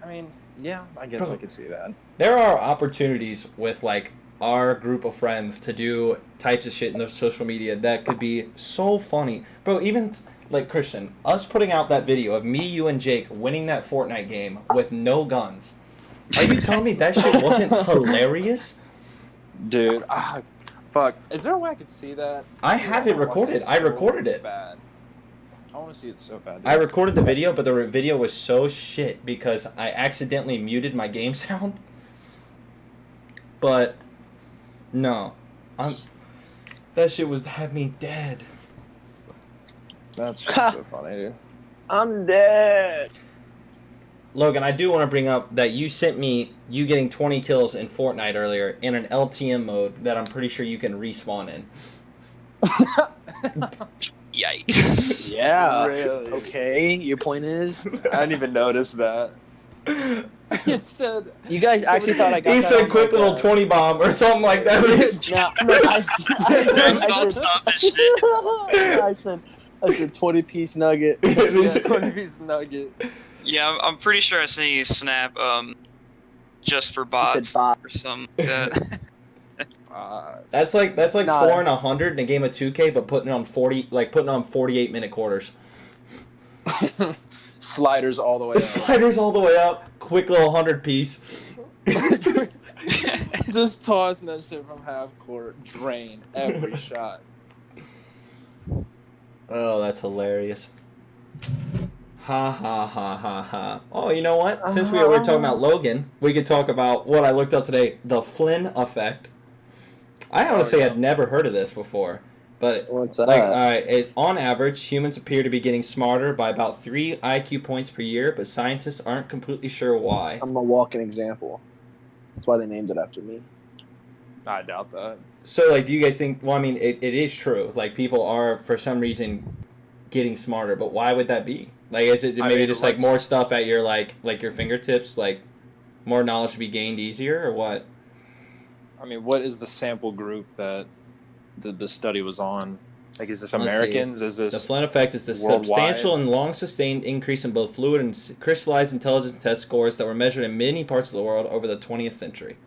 I mean, yeah, I guess Bro. I could see that. There are opportunities with like our group of friends to do types of shit in the social media that could be so funny, bro. Even like Christian, us putting out that video of me, you, and Jake winning that Fortnite game with no guns. Are you telling me that shit wasn't hilarious? Dude, fuck. Is there a way I could see that? I have it recorded. I recorded it. Bad. I want to see it so bad. Dude. I recorded the video, but the video was so shit because I accidentally muted my game sound. But no, that shit had me dead. That's so funny, dude. I'm dead. Logan, I do want to bring up that you sent me you getting 20 kills in Fortnite earlier in an LTM mode that I'm pretty sure you can respawn in. Yikes. Yeah. Really? Okay. Your point is, I didn't even notice that. You said you guys actually thought I got He that said on, quick like, little 20 bomb or something like that. No, I said 20-piece nugget. 20-piece nugget. Yeah, I'm pretty sure I sent you a snap, just for bots bot. or something like that. That's like Nah. scoring 100 in a game of 2K, but putting on 48-minute quarters. Sliders all the way up. Sliders all the way up. Quick little 100-piece. Just tossing that shit from half court. Drain every shot. Oh, that's hilarious. Ha ha ha ha ha. Oh, you know what? Since we were talking about Logan, we could talk about what I looked up today, the Flynn Effect. I honestly had never heard of this before, but What's that? like, on average, humans appear to be getting smarter by about 3 IQ points per year, but scientists aren't completely sure why. I'm a walking example. That's why they named it after me. I doubt that. So, like, do you guys think? Well, I mean, it is true. Like, people are for some reason getting smarter, but why would that be? Like, is it maybe just like more stuff at your like your fingertips, like more knowledge to be gained easier, or what? I mean, what is the sample group that the study was on? Like, is this Let's Americans? Is The this Flynn effect is the worldwide? substantial and long-sustained increase in both fluid and crystallized intelligence test scores that were measured in many parts of the world over the 20th century.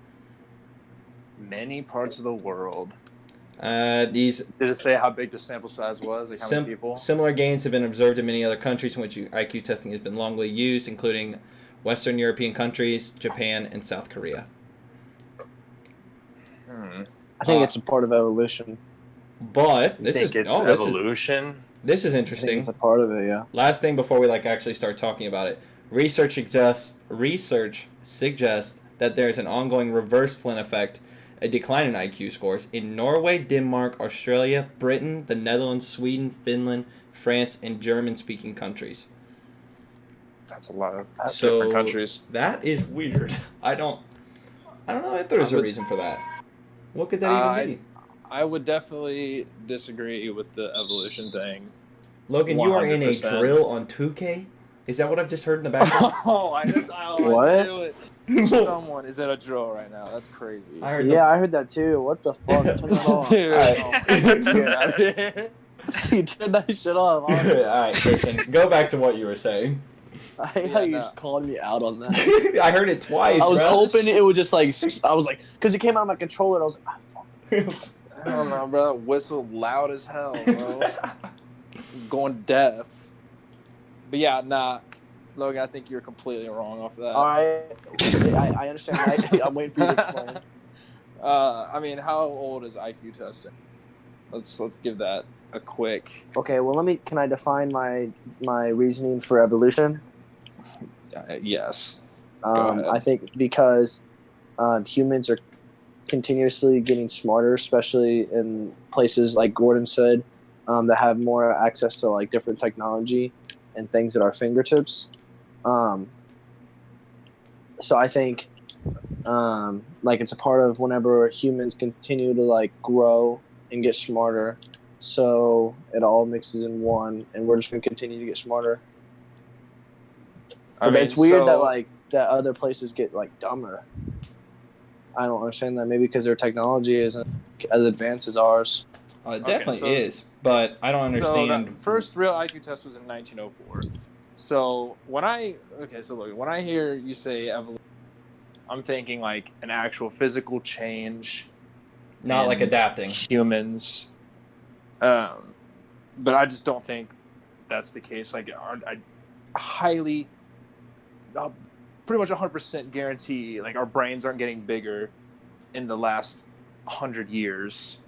many parts of the world? These Did it say how big the sample size was? Like how many people? similar gains have been observed in many other countries in which IQ testing has been longly used, including Western European countries, Japan, and South Korea. I think it's a part of evolution. But this is evolution. This is I think interesting. it's a part of it, yeah. Last thing before we actually start talking about it. Research suggests that there's an ongoing reverse Flynn effect, a decline in IQ scores in Norway, Denmark, Australia, Britain, the Netherlands, Sweden, Finland, France, and German-speaking countries. That's a lot of So different countries. that is weird. I don't know if there's a reason for that. What could that even be? I would definitely disagree with the evolution thing. Logan, you are in a 100%. drill on 2K? Is that what I've just heard in the background? I What? knew it. Someone is in a drill right now. That's crazy. I heard Yeah, I heard that too. What the fuck? Turn that off. Dude, Alright. get out of here. You turn that shit off. Alright, Christian, go back to what you were saying. I hate how you just called me out on that. I heard it twice, I was bro. hoping it would just like, I was like, because it came out of my controller, and I was like, fuck. I don't know, bro. That whistle loud as hell, bro. Going deaf. But yeah, nah. Logan, I think you're completely wrong off that. All right, I understand. I'm waiting for you to explain. I mean, how old is IQ testing? Let's give that a quick. Okay, well, can I define my reasoning for evolution? Yes. Go ahead. I think because humans are continuously getting smarter, especially in places like Gordon said, that have more access to like different technology and things at our fingertips. So I think like it's a part of whenever humans continue to like grow and get smarter, so it all mixes in one, and we're just gonna continue to get smarter. But it's weird that like that other places get like dumber. I don't understand that. Maybe because their technology isn't as advanced as ours. It definitely is, but I don't understand. So the first real IQ test was in 1904. So when I hear you say evolution, I'm thinking like an actual physical change, Not like adapting. Humans, but I just don't think that's the case. Like I highly, pretty much 100% guarantee, like our brains aren't getting bigger in the last 100 years.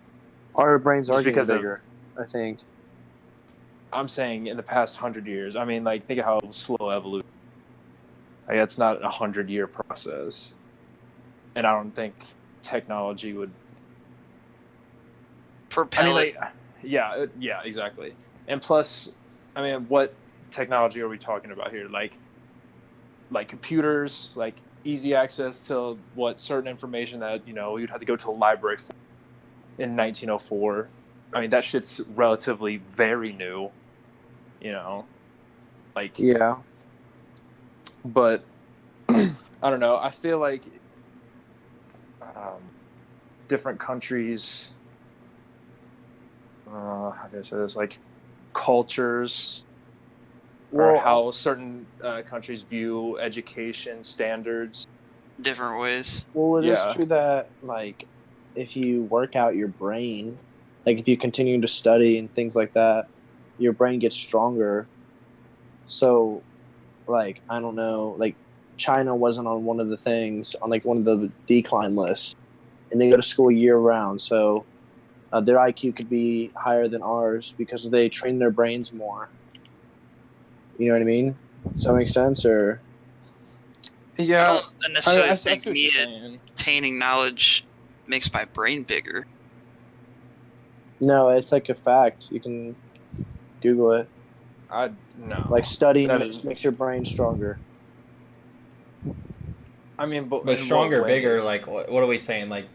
Our brains are getting because bigger, I think. I'm saying in the past 100 years. I mean, like, think of how slow evolution. Like, that's not a 100-year process, and I don't think technology would propel it. Yeah, exactly. And plus, I mean, what technology are we talking about here? Like computers, like easy access to certain information that you'd have to go to a library for in 1904. I mean, that shit's relatively very new. Yeah. But I don't know. I feel like different countries, how do I say this? Like cultures, or how certain countries view education standards. Different ways. Well, it is true that like if you work out your brain, like if you continue to study and things like that, your brain gets stronger. So, like, I don't know, like China wasn't on one of the things, on like one of the decline lists, and they go to school year round. So their IQ could be higher than ours because they train their brains more. You know what I mean? Does that make sense? Or yeah, I don't necessarily think what me you're saying. attaining knowledge makes my brain bigger. no, it's like a fact. You can Google it. No. Like studying That makes your brain stronger. I mean, But stronger, bigger, like, what are we saying? Like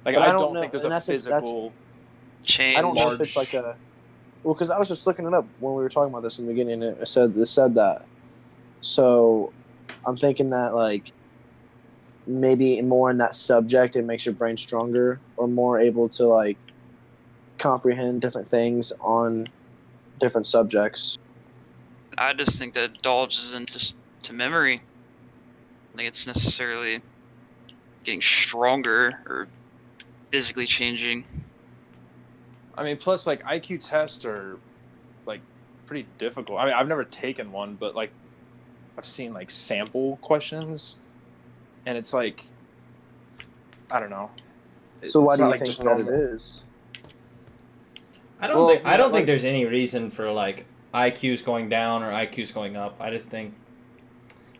I don't think there's a physical change. I don't know if it's like a... Well, because I was just looking it up when we were talking about this in the beginning, and it said that. So I'm thinking that, like, maybe more in that subject, it makes your brain stronger or more able to, like, comprehend different things on different subjects. I just think that knowledge isn't just to memory. I think it's necessarily getting stronger or physically changing. I mean, plus, like, IQ tests are, like, pretty difficult. I mean, I've never taken one, but, like, I've seen, like, sample questions, and it's, like, I don't know. So why do you think that it is? I don't think there's any reason for, like, IQs going down or IQs going up. I just think,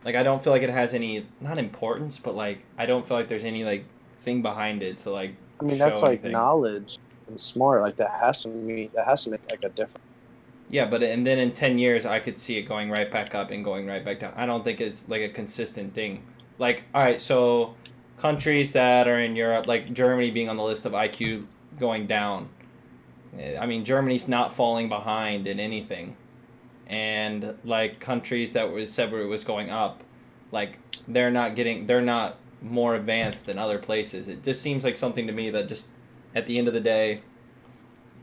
like, I don't feel like it has any, not importance, but, like, I don't feel like there's any, like, thing behind it to, like, I mean, that's show like anything. knowledge and smart. Like, that has to make, like, a difference. Yeah, but and then in 10 years, I could see it going right back up and going right back down. I don't think it's, like, a consistent thing. Like, all right, so countries that are in Europe, like Germany being on the list of IQ going down. I mean, Germany's not falling behind in anything. and like countries that was said where it was going up, like they're not more advanced than other places. It just seems like something to me that just at the end of the day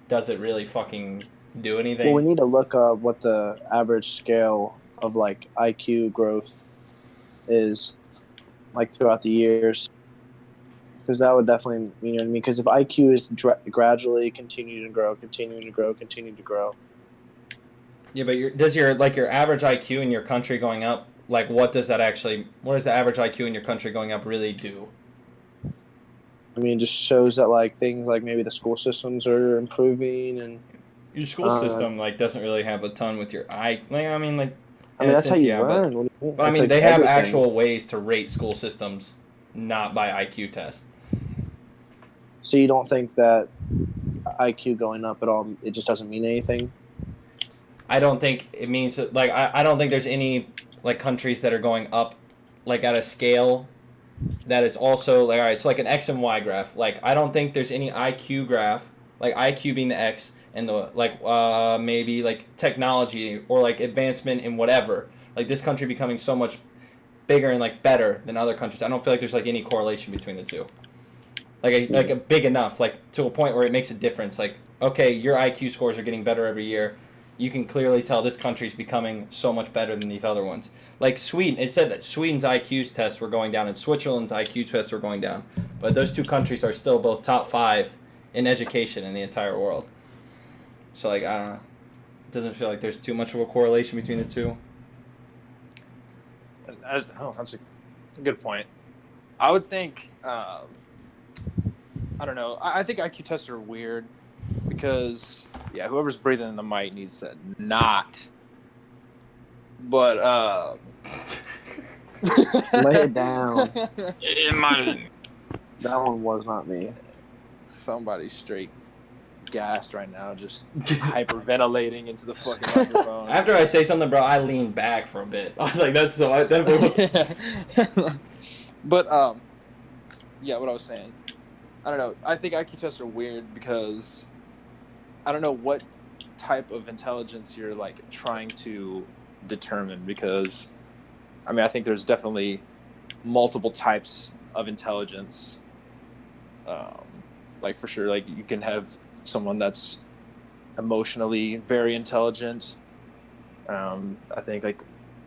doesn't really fucking do anything. Well, we need to look up what the average scale of like IQ growth is, like throughout the years, because that would definitely, you know what I mean. Because if IQ is gradually continuing to grow, Yeah, but does your average IQ in your country going up, like what does the average IQ in your country going up really do? I mean, it just shows that like things like maybe the school systems are improving, and Your school system like doesn't really have a ton with your I mean that's how you but, learn. What do you mean? but I It's mean like they have everything. actual ways to rate school systems, not by IQ test. So you don't think that IQ going up at all? It just doesn't mean anything. I don't think it means like I don't think there's any like countries that are going up like at a scale that it's also like, all right, it's like an X and Y graph. Like I don't think there's any IQ graph, like IQ being the X and the like maybe like technology or like advancement in whatever. Like this country becoming so much bigger and like better than other countries. I don't feel like there's like any correlation between the two. Like a big enough, like to a point where it makes a difference. Like, okay, your IQ scores are getting better every year. You can clearly tell this country's becoming so much better than these other ones. Like Sweden, it said that Sweden's IQ tests were going down and Switzerland's IQ tests were going down. But those two countries are still both top 5 in education in the entire world. So, like, I don't know. It doesn't feel like there's too much of a correlation between the two. That's a good point. I would think, I don't know. I think IQ tests are weird because, yeah, whoever's breathing in the mic needs to not. But, Lay it down. It might have been. That one was not me. Somebody's straight gassed right now, just hyperventilating into the fucking microphone. After I say something, bro, I lean back for a bit. Like, that's so... I definitely... But, yeah, what I was saying. I don't know. I think IQ tests are weird because I don't know what type of intelligence you're, like, trying to determine because, I mean, I think there's definitely multiple types of intelligence. Like, for sure, like, you can have someone that's emotionally very intelligent. I think, like,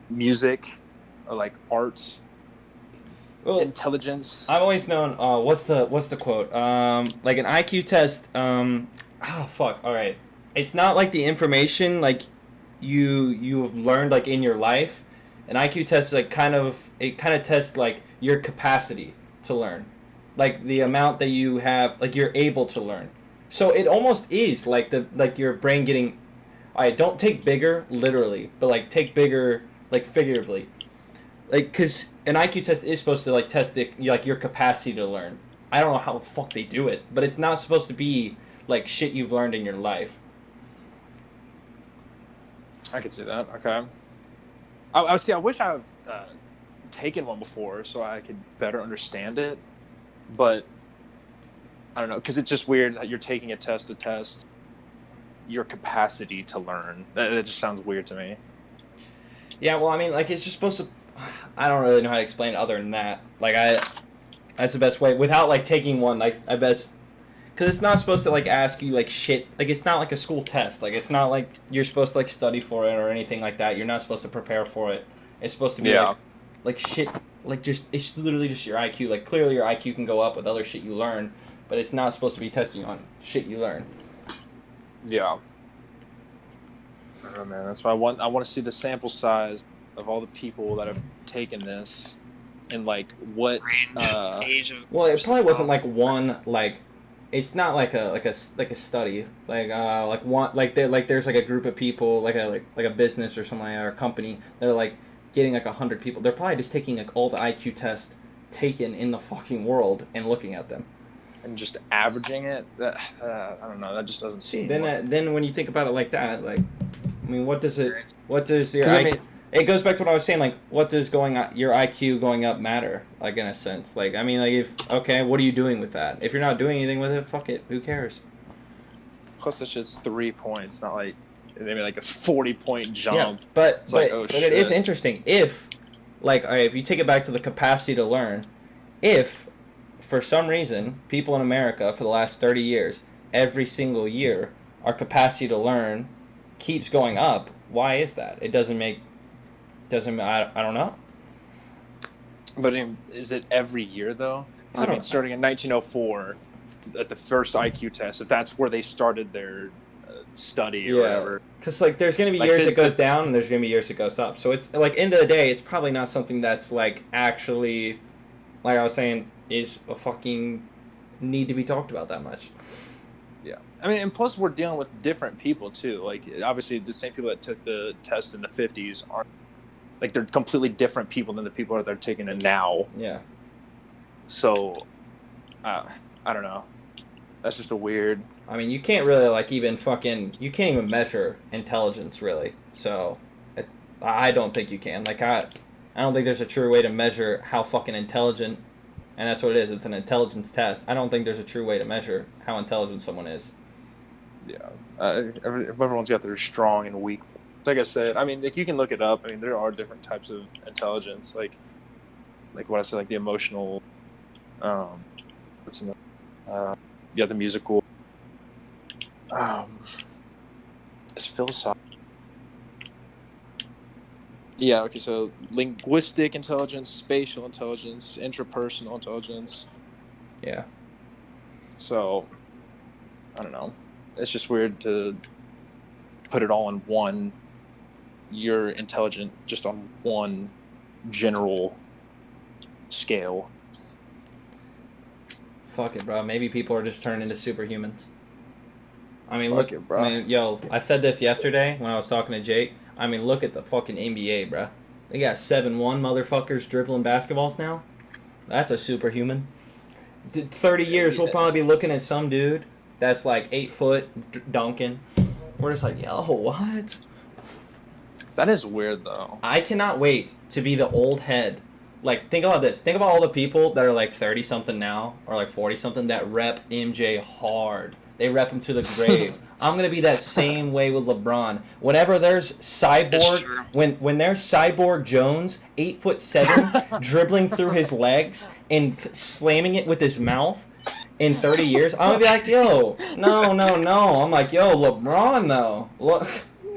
music or, like, art. Well, intelligence. I've always known. What's the quote? Like an IQ test. Fuck. All right. It's not like the information like you've learned like in your life. An IQ test like kind of tests like your capacity to learn, like the amount that you have, like you're able to learn. So it almost is like your brain getting. All right. Don't take bigger literally, but like take bigger like figuratively. Like, because an IQ test is supposed to, like, test your capacity to learn. I don't know how the fuck they do it, but it's not supposed to be, like, shit you've learned in your life. I could see that. Okay. I wish I've taken one before so I could better understand it, but I don't know, because it's just weird that you're taking a test to test your capacity to learn. That just sounds weird to me. Yeah, well, I mean, like, it's just supposed to... I don't really know how to explain it other than that. Like, that's the best way. Without, like, taking one, like, I best... Because it's not supposed to, like, ask you, like, shit. Like, it's not like a school test. Like, it's not like you're supposed to, like, study for it or anything like that. You're not supposed to prepare for it. It's supposed to be, like, shit. Like, just... It's literally just your IQ. Like, clearly your IQ can go up with other shit you learn, but it's not supposed to be testing on shit you learn. Yeah. I don't know, man. That's why I want to see the sample size of all the people that have taken this and like what age of. Well, it probably wasn't like one like. It's not like a study like one like there's like a group of people like a business or something like that, or a company that are like getting like 100 people. They're probably just taking like all the IQ tests taken in the fucking world and looking at them and just averaging it. That I don't know. That just doesn't seem. Then when you think about it like that, like I mean, what does your IQ? It goes back to what I was saying, like, what does your IQ going up matter, like, in a sense? Like, I mean, like, what are you doing with that? If you're not doing anything with it, fuck it, who cares? Plus, it's just 3 points, not like and they made like a 40-point jump. Yeah, but It's like, oh, but it is shit. interesting if, like, all right, if you take it back to the capacity to learn, if for some reason people in America for the last 30 years, every single year, our capacity to learn keeps going up, why is that? It doesn't I don't know. But is it every year though? 'Cause, I don't know. starting in 1904, at the first IQ test, if that's where they started their study or whatever. Because like there's gonna be Like, years there's it goes down and there's gonna be years it goes up. So it's like end of the day, it's probably not something that's like actually, like I was saying, is a fucking need to be talked about that much. Yeah, I mean, and plus we're dealing with different people too. Like obviously the same people that took the test in the 50s aren't, like, they're completely different people than the people that are taking it now. Yeah. So, I don't know. That's just a weird. I mean, you can't really like even you can't even measure intelligence really. So, I don't think you can. Like I don't think there's a true way to measure how fucking intelligent, and that's what it is. It's an intelligence test. I don't think there's a true way to measure how intelligent someone is. Yeah, everyone's got their strong and weak. Like I said, I mean, like, you can look it up. I mean, there are different types of intelligence, like what I said, like the emotional. What's in the? The musical. It's philosophical. Yeah. Okay. So linguistic intelligence, spatial intelligence, intrapersonal intelligence. Yeah. So, I don't know. It's just weird to put it all in one. You're intelligent just on one general scale. Fuck it, bro. Maybe people are just turning into superhumans. I mean, Fuck look, it, bro. I mean, yo, I said this yesterday when I was talking to Jake. I mean, look at the fucking NBA, bro. They got 7-1 motherfuckers dribbling basketballs now. That's a superhuman. 30 years, we'll probably be looking at some dude that's like 8 foot dunking. We're just like, yo, what? That is weird, though. I cannot wait to be the old head. Like, think about this. Think about all the people that are like 30-something now, or like 40-something, that rep MJ hard. They rep him to the grave. I'm going to be that same way with LeBron. Whenever there's Cyborg, when there's Cyborg Jones, 8'7", dribbling through his legs and slamming it with his mouth in 30 years, I'm going to be like, yo, no. I'm like, yo, LeBron, though. Look,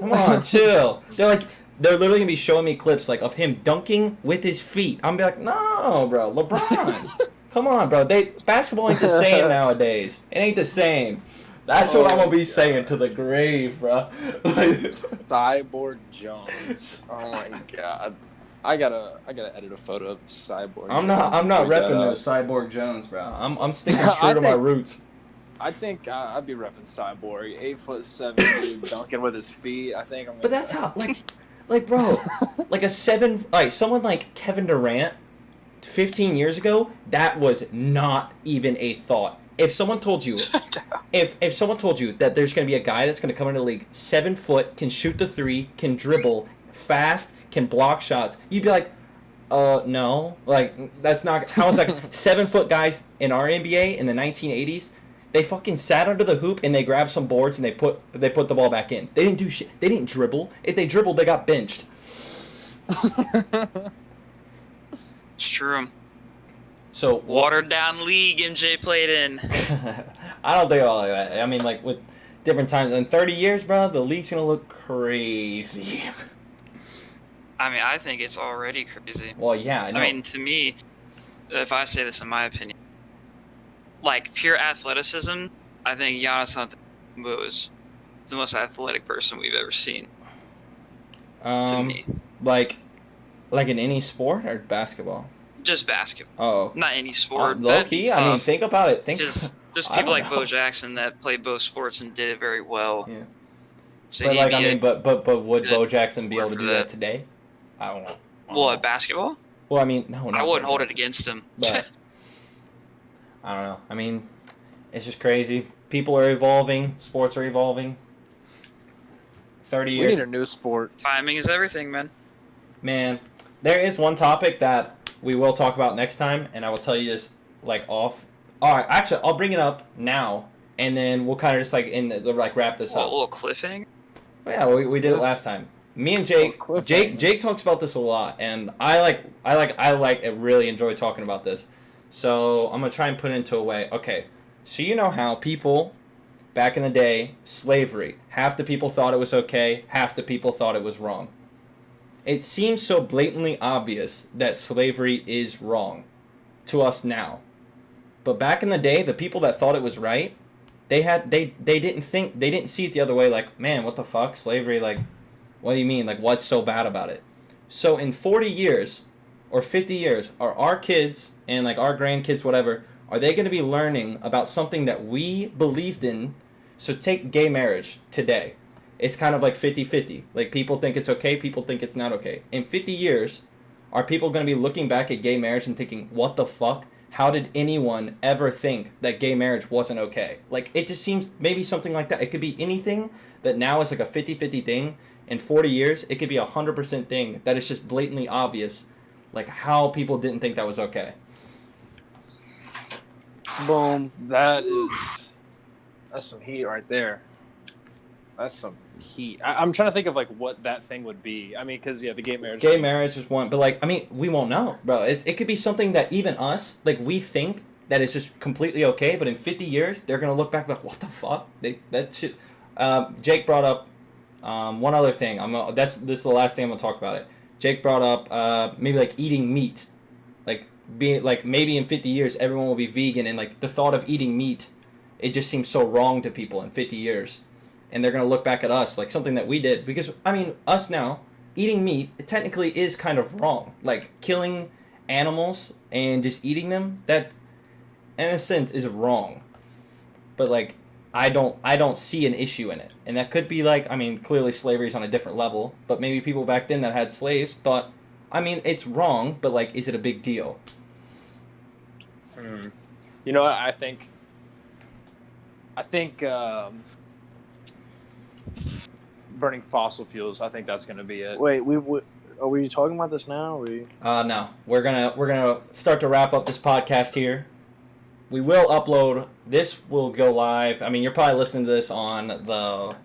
come on, chill. They're literally going to be showing me clips like of him dunking with his feet. I'm going to be like, no, bro, LeBron. Come on, bro. Basketball ain't the same nowadays. It ain't the same. That's what I'm going to be saying to the grave, bro. Cyborg Jones. Oh, my God. I gotta edit a photo of Cyborg. I'm not repping no Cyborg Jones, bro. I'm sticking true to my roots. I think I'd be repping Cyborg. 8'7" dude dunking with his feet. I think I'm gonna. But that's how, like, bro, like someone like Kevin Durant 15 years ago, that was not even a thought. If someone told you, if someone told you that there's going to be a guy that's going to come into the league, 7 foot, can shoot the three, can dribble, fast, can block shots, you'd be like, no, like, that's not, how is that? 7 foot guys in our NBA in the 1980s, they fucking sat under the hoop and they grabbed some boards and they put the ball back in. They didn't do shit. They didn't dribble. If they dribbled, they got benched. It's true. So watered down league MJ played in. I don't think all of that. I mean, like, with different times in 30 years, bro, the league's gonna look crazy. I mean, I think it's already crazy. Well, yeah, I know. I mean, to me, if I say this in my opinion, like pure athleticism, I think Giannis Antetokounmpo is the most athletic person we've ever seen. To me, like in any sport or basketball. Just basketball. Oh, not any sport. Low key. I mean, think about it. There's people like Bo Jackson that played both sports and did it very well. Yeah. So but like, I mean, but would Bo Jackson be able to do that today? I don't know. Well, at basketball? Well, I mean, no. I wouldn't hold it against him. But I don't know. I mean, it's just crazy. People are evolving. Sports are evolving. 30 years. We need a new sport. Timing is everything, man. Man, there is one topic that we will talk about next time, and I will tell you this, like, off. All right, actually, I'll bring it up now, and then we'll kind of just, like, wrap this up. A little cliffhanger? Yeah, we did it last time. Me and Jake, Jake talks about this a lot, and I really enjoy talking about this. So I'm gonna try and put it into a way. Okay, so you know how people back in the day, slavery, half the people thought it was okay, half the people thought it was wrong. It seems so blatantly obvious that slavery is wrong to us now. But back in the day, the people that thought it was right, they didn't see it the other way, like, man, what the fuck, slavery, like, what do you mean, like, what's so bad about it? So in 40 years or 50 years, are our kids and like our grandkids, whatever, are they going to be learning about something that we believed in? So take gay marriage today. It's kind of like 50-50. Like, people think it's okay, people think it's not okay. In 50 years, are people going to be looking back at gay marriage and thinking, what the fuck? How did anyone ever think that gay marriage wasn't okay? Like, it just seems maybe something like that. It could be anything that now is like a 50-50 thing. In 40 years, it could be a 100% thing that is just blatantly obvious, like how people didn't think that was okay. Boom. That's some heat right there. That's some heat. I'm trying to think of like what that thing would be. I mean, because the gay marriage. Gay marriage is one, but like, I mean, we won't know, bro. It could be something that even us, like, we think that is just completely okay, but in 50 years, they're gonna look back like, what the fuck? That shit. Jake brought up one other thing. This is the last thing I'm gonna talk about it. Jake brought up maybe like eating meat, like being like maybe in 50 years everyone will be vegan, and like the thought of eating meat, it just seems so wrong to people in 50 years. And they're going to look back at us like something that we did. Because, I mean, us now, eating meat, it technically is kind of wrong. Like, killing animals and just eating them, that, in a sense, is wrong. But, like, I don't see an issue in it. And that could be, like, I mean, clearly slavery is on a different level. But maybe people back then that had slaves thought, I mean, it's wrong, but, like, is it a big deal? You know what, I think burning fossil fuels. I think that's going to be it. Wait, are we talking about this now? No. We're gonna start to wrap up this podcast here. We will upload. This will go live. I mean, you're probably listening to this on the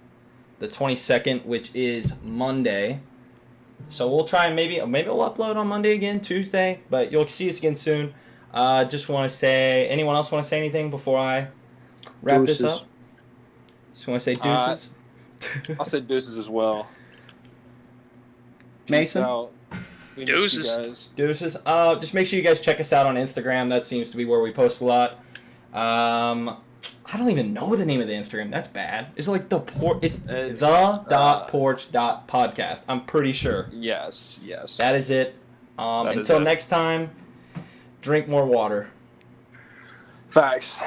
22nd, which is Monday. So we'll try and maybe we'll upload on Monday again, Tuesday. But you'll see us again soon. Just want to say, anyone else want to say anything before I wrap Deuces. this up? Just want to say deuces. I'll say deuces as well. Mason? Peace out. We miss you guys. Deuces. Just make sure you guys check us out on Instagram. That seems to be where we post a lot. I don't even know the name of the Instagram. That's bad. Is it like the Porch? It's the.porch.podcast. I'm pretty sure. Yes. That is it. Until next time, drink more water. Facts.